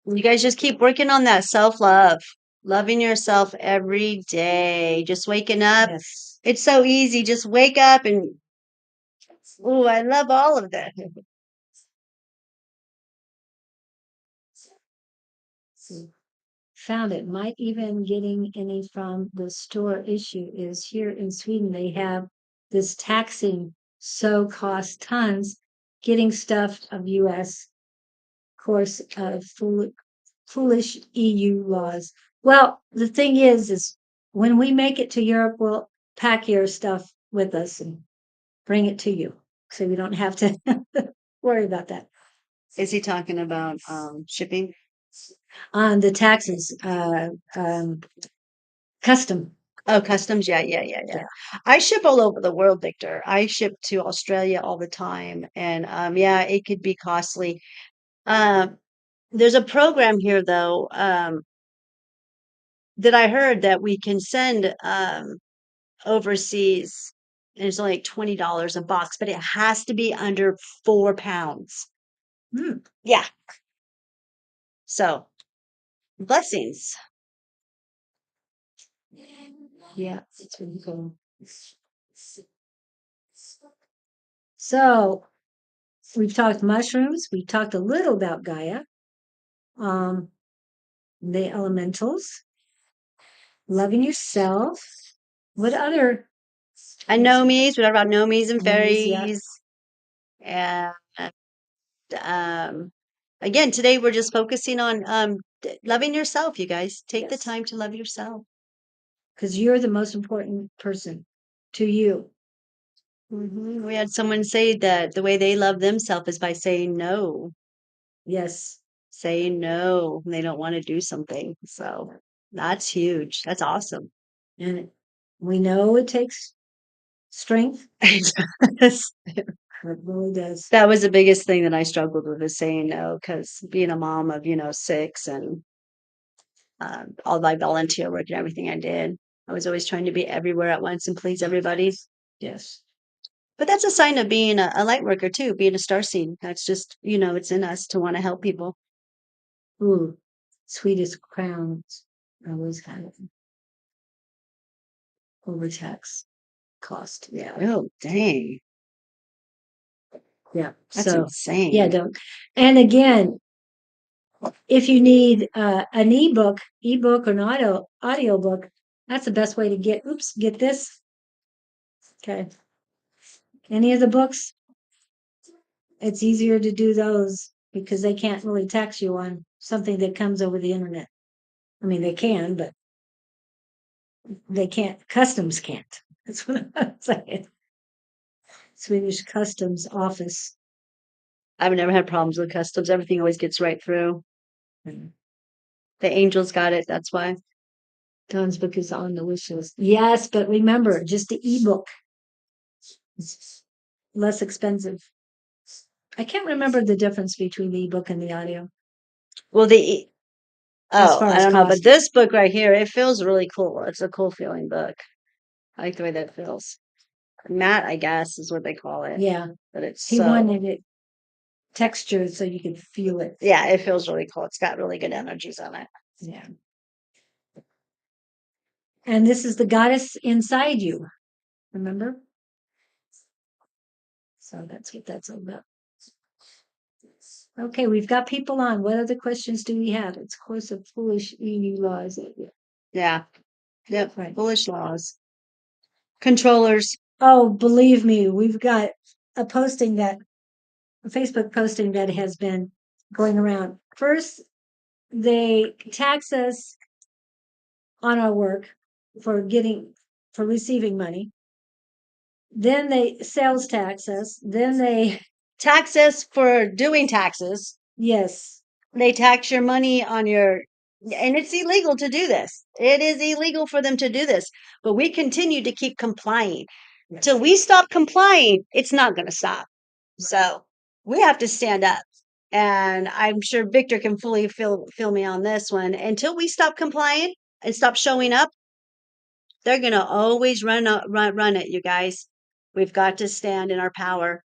B: You guys just keep working on that self-love, loving yourself every day, just waking up.
A: Yes.
B: It's so easy. Just wake up and, oh, I love all of that.
A: Found it. Might even getting any from the store issue is here in Sweden. They have this taxing so cost tons getting stuff of U.S. course of foolish EU laws. Well, the thing is when we make it to Europe, we'll pack your stuff with us and bring it to you, so we don't have to worry about that.
B: Is he talking about shipping?
A: On the taxes, custom.
B: Oh, customs. Yeah. I ship all over the world, Victor. I ship to Australia all the time. And yeah, it could be costly. There's a program here, though, that I heard that we can send overseas. And it's only like $20 a box, but it has to be under 4 pounds. Yeah. So, blessings.
A: Yeah, it's really cool. So we've talked mushrooms. We talked a little about Gaia, the elementals, loving yourself. What other?
B: Anomies. We talked about nomies and
A: Nomies, yeah.
B: fairies. And again, today we're just focusing on loving yourself, you guys. Take the
A: Yes.
B: time to love yourself.
A: Because you're the most important person to you.
B: We had someone say that the way they love themselves is by saying no.
A: Yes.
B: Saying no when they don't want to do something. So that's huge. That's awesome.
A: And we know it takes strength. It really does.
B: That was the biggest thing that I struggled with, is saying no, because being a mom of 6 and all my volunteer work and everything I did, I was always trying to be everywhere at once and please everybody.
A: Yes.
B: But that's a sign of being a light worker too, being a starseed. That's just, it's in us to want to help people.
A: Ooh, sweetest crowns. I always had it. Overtax cost. Yeah.
B: Oh, dang.
A: Yeah.
B: That's insane.
A: Yeah, don't. And again, if you need an ebook or an audio book, that's the best way to get this. Okay. Any of the books, it's easier to do those because they can't really tax you on something that comes over the internet. I mean, they can, but they can't. Customs can't. That's what I'm saying. Swedish Customs Office.
B: I've never had problems with customs. Everything always gets right through. The angels got it. That's why.
A: Don's book is on the wish list. Yes, but remember, just the ebook. It's less expensive. I can't remember the difference between the ebook and the audio.
B: Well, I don't know, but
A: cost.
B: this book right here, it feels really cool. It's a cool feeling book. I like the way that it feels. Matte, I guess, is what they call it.
A: Yeah,
B: but
A: he wanted it textured so you could feel it.
B: Yeah, it feels really cool. It's got really good energies on it.
A: Yeah. And this is the goddess inside you. Remember? So that's what that's all about. Okay, we've got people on. What other questions do we have? It's course of foolish EU laws.
B: Yeah. Yep.
A: Right.
B: Foolish laws. Controllers.
A: Oh, believe me, we've got a Facebook posting that has been going around. First, they tax us on our work for getting for receiving money. Then they sales tax us. Then they,
B: Tax us for doing taxes.
A: yes,
B: They tax your money on your, and it's illegal to do this. It is illegal for them to do this, but we continue to keep complying. Till we stop complying, it's not going to stop. So we have to stand up. And I'm sure Victor can fully feel me on this one. Until we stop complying and stop showing up, they're going to always run it, you guys. We've got to stand in our power.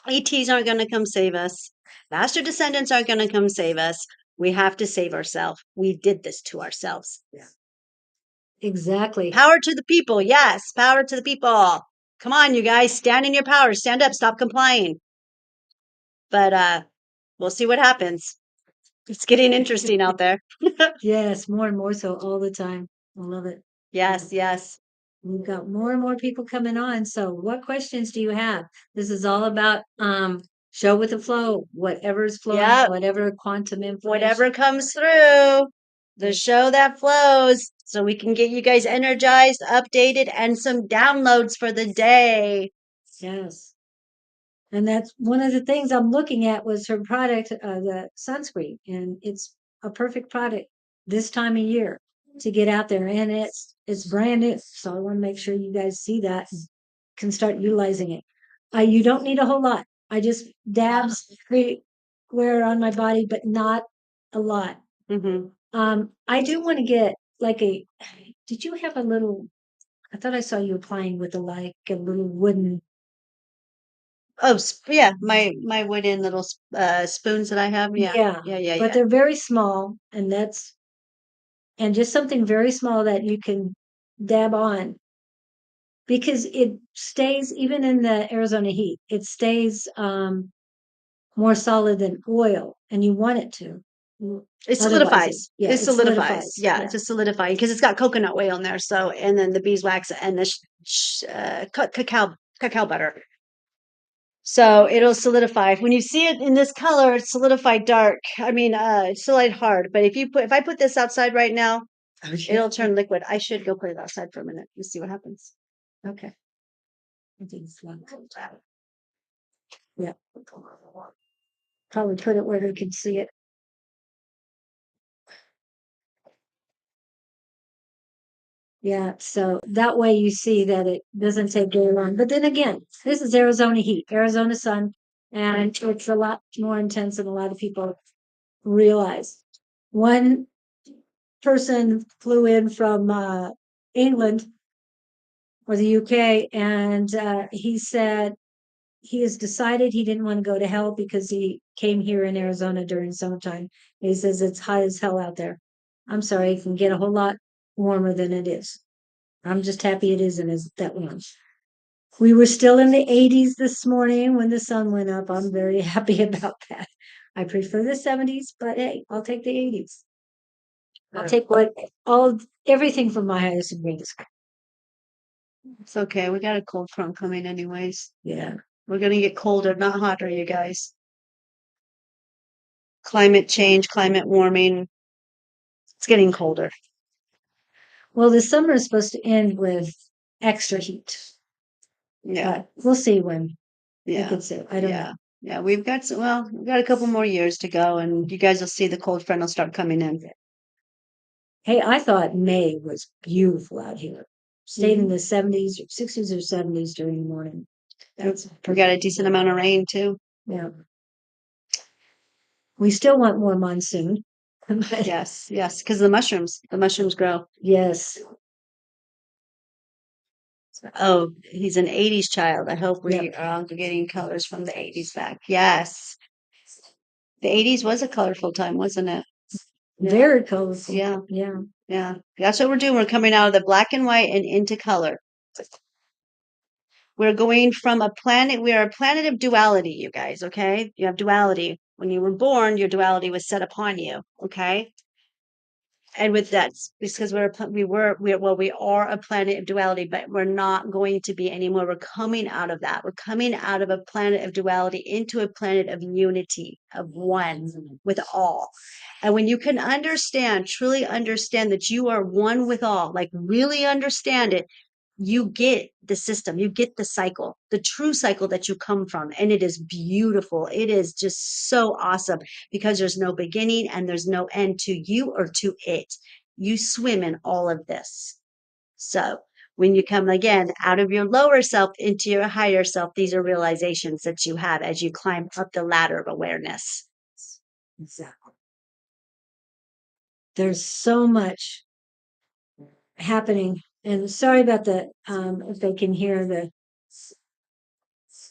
B: ETs aren't going to come save us. Master Descendants aren't going to come save us. We have to save ourselves. We did this to ourselves.
A: exactly.
B: Power to the people. Yes, power to the people. Come on, you guys, stand in your power. Stand up. Stop complying. But we'll see what happens. It's getting interesting out there.
A: Yes, more and more so all the time. I love it.
B: Yes, yes.
A: We've got more and more people coming on. So what questions do you have? This is all about show with the flow, whatever is flowing,
B: Yep.
A: whatever quantum information.
B: Whatever comes through, the show that flows, so we can get you guys energized, updated, and some downloads for the day.
A: Yes. And that's one of the things I'm looking at was her product, the sunscreen, and it's a perfect product this time of year to get out there, and it's brand new. So I want to make sure you guys see that and can start utilizing it. You don't need a whole lot. I just dabs wear on my body, but not a lot.
B: Mm-hmm.
A: I do want to get like a. Did you have a little? I thought I saw you applying with a little wooden.
B: Oh, yeah, my wooden little spoons that I have. Yeah.
A: But they're very small, and just something very small that you can dab on because it stays even in the Arizona heat. It stays more solid than oil, and you want it to.
B: It solidifies.
A: Yeah,
B: it solidifies. Yeah, it's just solidifying because it's got coconut oil in there. So, and then the beeswax and the cacao butter. So it'll solidify. When you see it in this color, it's solidified dark. I mean, it's solidified hard. But if I put this outside right now, it'll turn liquid. I should go put it outside for a minute and see what happens.
A: Okay. I think it's not. Yeah. Probably put it where they can see it. Yeah, so that way you see that it doesn't take very long. But then again, this is Arizona heat, Arizona sun, and it's a lot more intense than a lot of people realize. One person flew in from England or the UK, and he said he has decided he didn't want to go to hell because he came here in Arizona during summertime. He says it's hot as hell out there. I'm sorry, it can get a whole lot warmer than it is. I'm just happy it isn't as that warm. We were still in the 80s this morning when the sun went up. I'm very happy about that. I prefer the 70s, but hey, I'll take the 80s. I'll take everything from my highest and greatest.
B: It's okay. We got a cold front coming anyways.
A: Yeah.
B: We're going to get colder, not hotter, you guys. Climate change, climate warming. It's getting colder.
A: Well, the summer is supposed to end with extra heat.
B: Yeah.
A: We'll see when.
B: Yeah.
A: I don't know.
B: Yeah, we've got a couple more years to go, and you guys will see the cold front will start coming in.
A: Hey, I thought May was beautiful out here. Stayed in the 70s, 60s, or 70s during the morning.
B: We got a decent amount of rain too.
A: Yeah. We still want more monsoon.
B: Yes, because the mushrooms grow.
A: Yes.
B: Oh, he's an 80s child. I hope we are getting colors from the 80s back. Yes. The 80s was a colorful time, wasn't it?
A: Very colorful.
B: Yeah.
A: Yeah.
B: Yeah. That's what we're doing. We're coming out of the black and white and into color. We're going from we are a planet of duality, you guys, okay? You have duality. When you were born, your duality was set upon you, okay? And with that, because we are a planet of duality, but we're not going to be anymore. We're coming out of that. We're coming out of a planet of duality into a planet of unity, of one with all. And when you can understand, truly understand that you are one with all, like really understand it, you get the system, you get the cycle, the true cycle that you come from. And it is beautiful. It is just so awesome because there's no beginning and there's no end to you or to it. You swim in all of this. So when you come again out of your lower self into your higher self, these are realizations that you have as you climb up the ladder of awareness.
A: Exactly. There's so much happening. And sorry about the if they can hear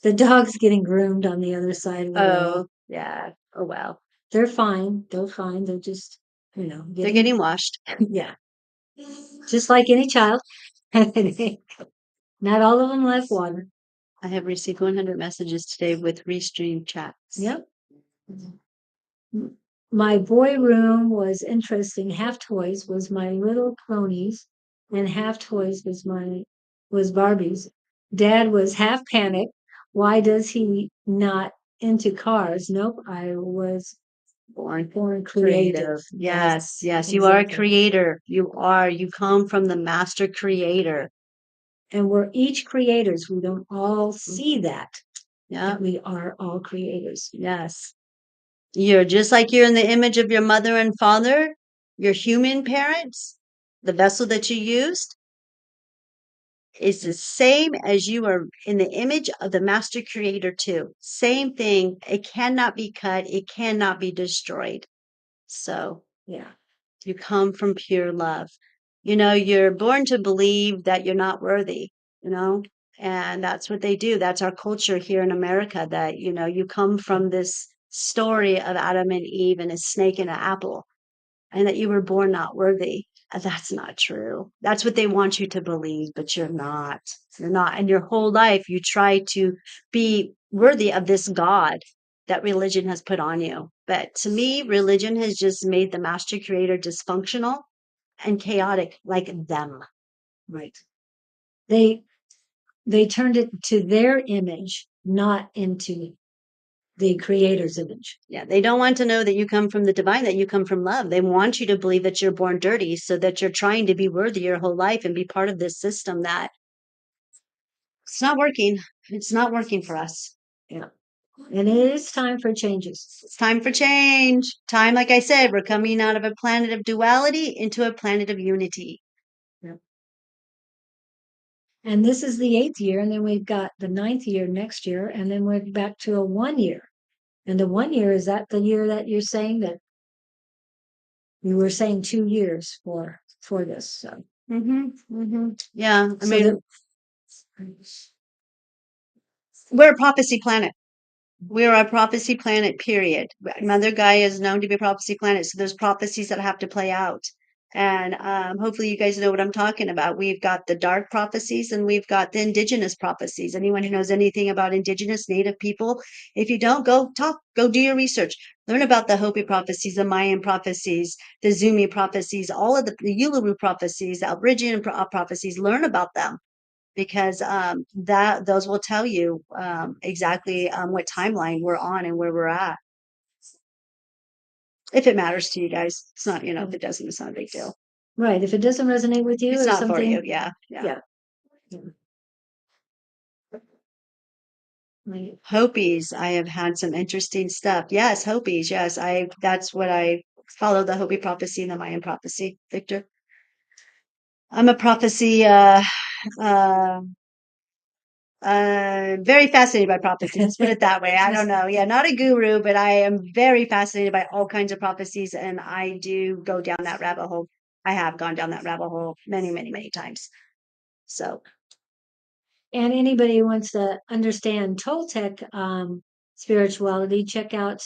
A: the dogs getting groomed on the other side of the road.
B: Oh, yeah. Oh, well.
A: They're fine. They're fine. They're just,
B: They're getting washed.
A: yeah. Just like any child. Not all of them like water.
B: I have received 100 messages today with restream chats.
A: Yep. My boy room was interesting. Half toys was my little ponies, and half toys was Barbies. Dad was half panicked. Why does he not into cars? Nope, I was born creative.
B: Yes, yes. You are a creator. You are. You come from the master creator.
A: And we're each creators. We don't all see that.
B: Yeah.
A: We are all creators.
B: Yes. You're just like you're in the image of your mother and father, your human parents, the vessel that you used is the same as you are in the image of the master creator too. Same thing. It cannot be cut. It cannot be destroyed. So
A: yeah,
B: you come from pure love. You're born to believe that you're not worthy, and that's what they do. That's our culture here in America, that, you come from this story of Adam and Eve and a snake and an apple, and that you were born not worthy. And that's not true. That's what they want you to believe, but you're not. You're not. And your whole life, you try to be worthy of this God that religion has put on you. But to me, religion has just made the master creator dysfunctional and chaotic like them.
A: right. They turned it to their image, not into the creator's image.
B: Yeah, they don't want to know that you come from the divine, that you come from love. They want you to believe that you're born dirty so that you're trying to be worthy your whole life and be part of this system that it's not working. It's not working for us.
A: Yeah. And it is time for changes.
B: It's time for change. Time, like I said, we're coming out of a planet of duality into a planet of unity.
A: Yeah. And this is the 8th year, and then we've got the 9th year next year, and then we're back to a 1 year. And the 1 year, is that the year that you're saying that you were saying 2 years for this? So.
B: Yeah, we're a prophecy planet. We're a prophecy planet, period. Mother Gaia is known to be a prophecy planet, so there's prophecies that have to play out. And hopefully you guys know what I'm talking about. We've got the dark prophecies and we've got the indigenous prophecies. Anyone who knows anything about indigenous native people, if you don't, go do your research. Learn about the Hopi prophecies, the Mayan prophecies, the Zuni prophecies, all of the Uluru prophecies, the Aboriginal prophecies. Learn about them, because those will tell you exactly what timeline we're on and where we're at. If it matters to you guys, it's not, if it doesn't, it's not a big deal.
A: Right. If it doesn't resonate with you,
B: it's not
A: something,
B: for you. Yeah.
A: Right.
B: Hopis, I have had some interesting stuff. Yes, Hopis. Yes, that's what I follow, the Hopi prophecy and the Mayan prophecy, Victor. I'm a prophecy very fascinated by prophecy. Let's put it that way. I don't know. Yeah, not a guru, but I am very fascinated by all kinds of prophecies, and I do go down that rabbit hole. I have gone down that rabbit hole many, many, many times. So,
A: and anybody who wants to understand Toltec spirituality, check out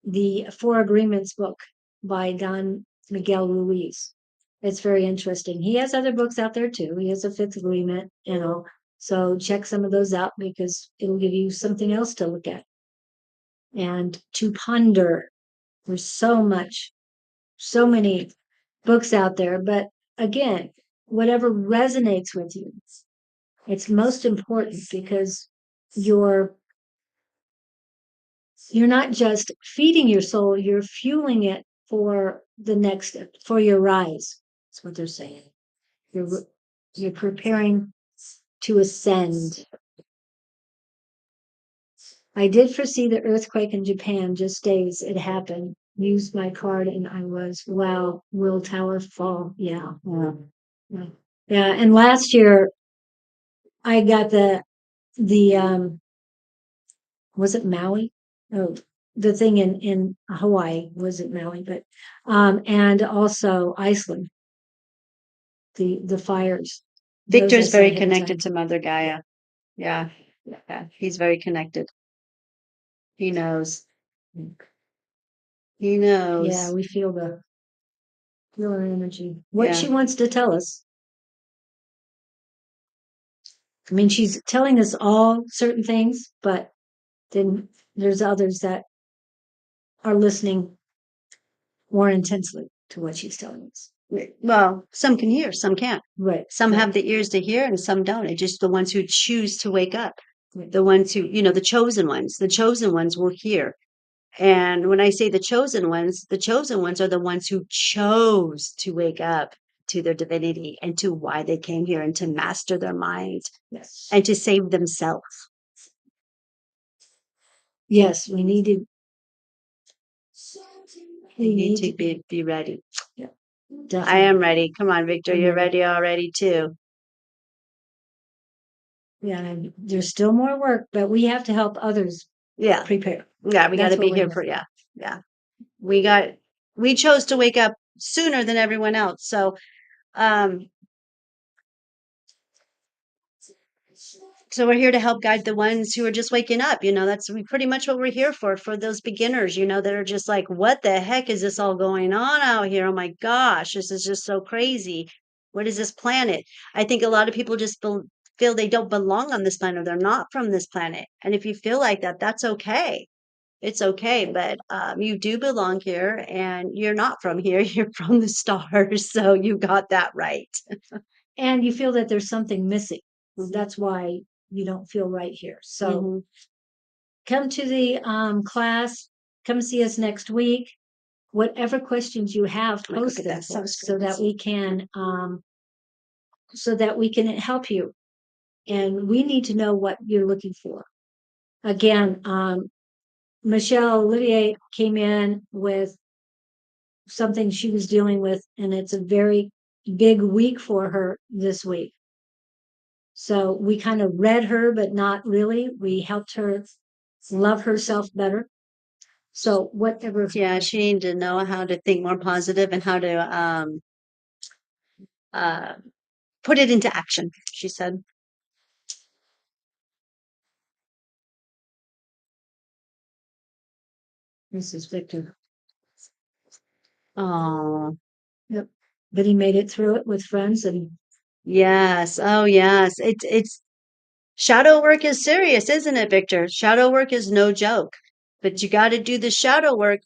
A: the Four Agreements book by Don Miguel Ruiz. It's very interesting. He has other books out there too. He has a Fifth Agreement, so check some of those out because it'll give you something else to look at and to ponder. There's so much so many books out there, but again, whatever resonates with you, it's most important because you're not just feeding your soul, you're fueling it for the next, for your rise. That's what they're saying. You're preparing to ascend. I did foresee the earthquake in Japan just days it happened. Used my card and I was, wow, will tower fall? Yeah. Yeah. Yeah. And last year I got the was it Maui? Oh, the thing in Hawaii was it Maui, but and also Iceland, the fires. Those I
B: Victor's
A: saw
B: very
A: ahead of
B: connected
A: time.
B: to Mother Gaia. Yeah. Yeah. He's very connected. He knows. He knows.
A: Yeah, we feel her energy. What
B: Yeah.
A: she wants to tell us. I mean, she's telling us all certain things, but then there's others that are listening more intensely to what she's telling us.
B: Well, some can hear, some can't.
A: Right.
B: Some
A: right.
B: have the ears to hear and some don't. It's just the ones who choose to wake up.
A: Right.
B: The ones who, the chosen ones will hear. And when I say the chosen ones are the ones who chose to wake up to their divinity and to why they came here and to master their mind
A: Yes.
B: and to save themselves.
A: Yes, we need to.
B: We need to be ready.
A: Yeah,
B: I
A: definitely.
B: am ready. Come on, Victor.
A: I'm
B: You're
A: ready.
B: ready already too.
A: Yeah, and there's still more work, but we have to help others
B: Yeah.
A: prepare.
B: Yeah, we got
A: That's
B: to be
A: what
B: here
A: we're
B: for, yeah. Yeah. We chose to wake up sooner than everyone else. So, so we're here to help guide the ones who are just waking up. That's pretty much what we're here for those beginners, that are just like, what the heck is this all going on out here? Oh my gosh, this is just so crazy. What is this planet? I think a lot of people just feel they don't belong on this planet. They're not from this planet. And if you feel like that, that's okay. It's okay, but you do belong here and you're not from here. You're from the stars. So you got that right.
A: And you feel that there's something missing.
B: Mhm.
A: That's why you don't feel right here. So
B: Mhm.
A: come to the class, come see us next week. Whatever questions you have,
B: I'm like,
A: post
B: look at
A: them
B: that
A: for us so
B: sunscreen.
A: that we can help you. And we need to know what you're looking for. Again, Michelle Olivier came in with something she was dealing with, and it's a very big week for her this week. So we kind of read her, but not really. We helped her love herself better. So whatever.
B: Yeah, she needed to know how to think more positive and how to put it into action, she said.
A: This is Victor.
B: Oh,
A: Yep. But he made it through it with friends and
B: yes. Oh, yes. It's shadow work is serious, isn't it, Victor? Shadow work is no joke, but you got to do the shadow work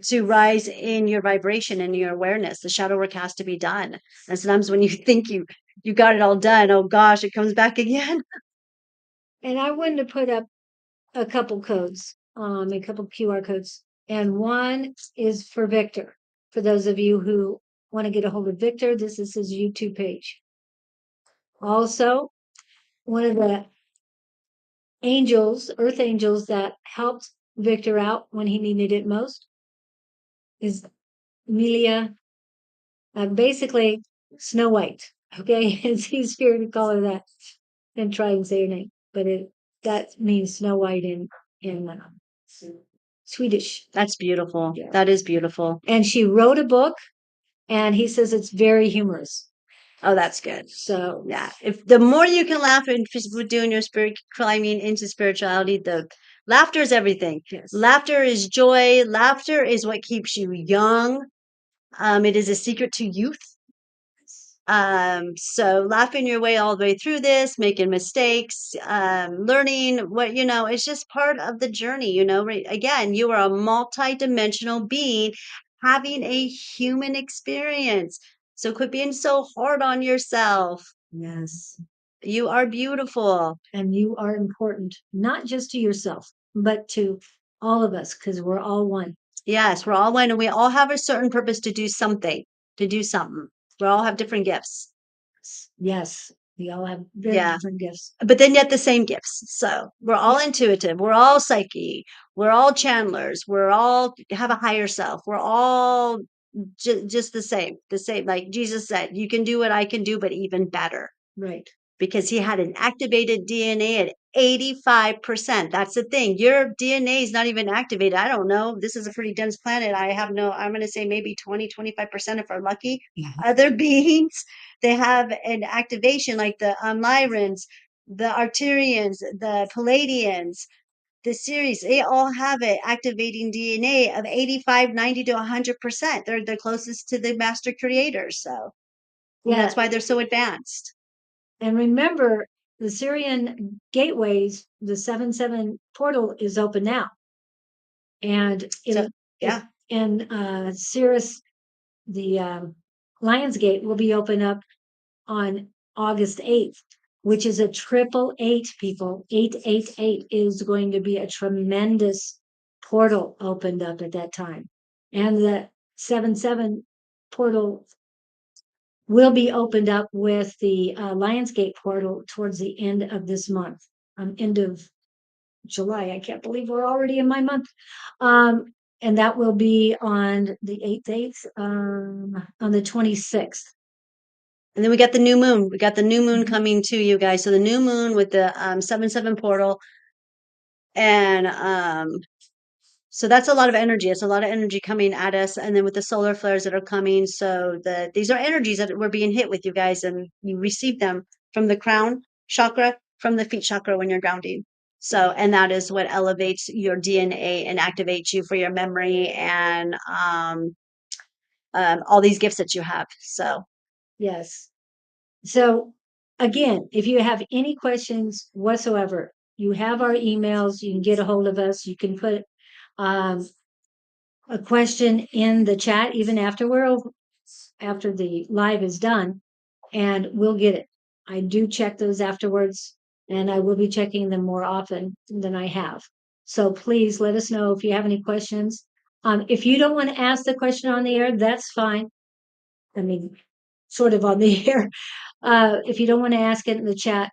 B: to rise in your vibration and your awareness. The shadow work has to be done. And sometimes when you think you got it all done, oh gosh, it comes back again.
A: and I wanted to put up a couple codes, a couple QR codes. And one is for Victor. For those of you who want to get a hold of Victor, this is his YouTube page. Also, one of the angels, earth angels that helped Victor out when he needed it most is Amelia, basically Snow White. Okay, it's easier to call her that than try and say her name, but that means Snow White in Swedish.
B: That's beautiful.
A: Yeah.
B: That is beautiful.
A: And she wrote a book, and he says it's very humorous.
B: Oh, that's good.
A: So
B: Yeah, if the more you can laugh and doing your spirit climbing into spirituality, the laughter is everything.
A: yes.
B: Laughter is joy. Laughter is what keeps you young. It is a secret to youth. So laughing your way all the way through this, making mistakes, learning it's just part of the journey, Again, you are a multi-dimensional being having a human experience. So quit being so hard on yourself.
A: Yes.
B: You are beautiful.
A: And you are important, not just to yourself, but to all of us, because we're all one.
B: Yes, we're all one, and we all have a certain purpose to do something, to do something. We all have different gifts.
A: Yes. We all have very
B: Yeah.
A: different gifts.
B: But then yet the same gifts. So we're all intuitive. We're all psyche. We're all channelers. We're all have a higher self. We're all just the same. Like Jesus said, you can do what I can do, but even better.
A: Right.
B: Because he had an activated DNA at 85%. That's the thing. Your DNA is not even activated. I don't know. This is a pretty dense planet. I'm going to say maybe 20, 25% if we're lucky. Other beings, they have an activation like the Lyrans, the Arcturians, the Palladians, the series, they all have it activating DNA of 85, 90 to 100%. They're the closest to the master creators. So that's why they're so advanced.
A: And remember, the Syrian gateways, the 7-7 portal is open now. And in Sirius, the Lionsgate will be open up on August 8th, which is a 888, people. 888 is going to be a tremendous portal opened up at that time. And the 7-7 portal will be opened up with the Lionsgate portal towards the end of this month, end of July. I can't believe we're already in my month. And that will be on the 8th, on the 26th.
B: And then we got the new moon. We got the new moon coming to you guys. So the new moon with the 7-7 portal. And so that's a lot of energy. It's a lot of energy coming at us. And then with the solar flares that are coming. So these are energies that we're being hit with, you guys. And you receive them from the crown chakra, from the feet chakra when you're grounding. So, and that is what elevates your DNA and activates you for your memory and all these gifts that you have. So,
A: yes. So again, if you have any questions whatsoever, you have our emails, you can get a hold of us, you can put a question in the chat even after after the live is done, and we'll get it. I do check those afterwards, and I will be checking them more often than I have. So please let us know if you have any questions. If you don't want to ask the question on the air, that's fine. I mean, sort of on the air. If you don't want to ask it in the chat,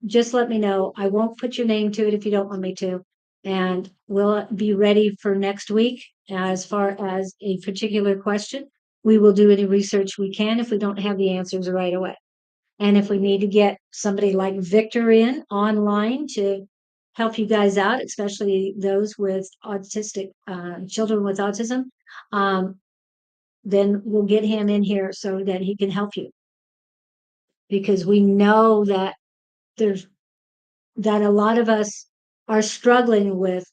A: just let me know. I won't put your name to it if you don't want me to. And we'll be ready for next week as far as a particular question. We will do any research we can if we don't have the answers right away. And if we need to get somebody like Victor in online to help you guys out, especially those with autistic children with autism, then we'll get him in here so that he can help you. Because we know that that a lot of us are struggling with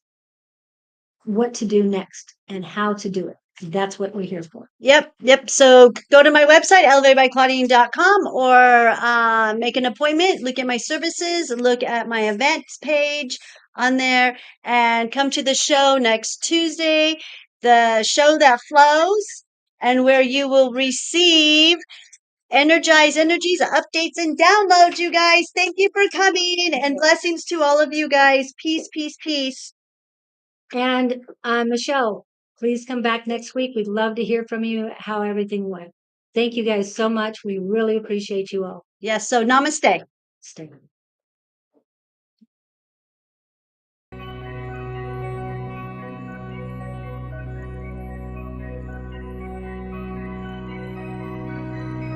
A: what to do next and how to do it. That's what we're here for.
B: Yep. So go to my website, elevatedbyclaudene.com, or make an appointment, look at my services, look at my events page on there, and come to the show next Tuesday, the show that flows, and where you will receive energized energies, updates, and downloads, you guys. Thank you for coming, and blessings to all of you guys. Peace, peace, peace.
A: And Michelle, please come back next week. We'd love to hear from you how everything went. Thank you guys so much. We really appreciate you all.
B: Yes, so namaste.
A: Stay.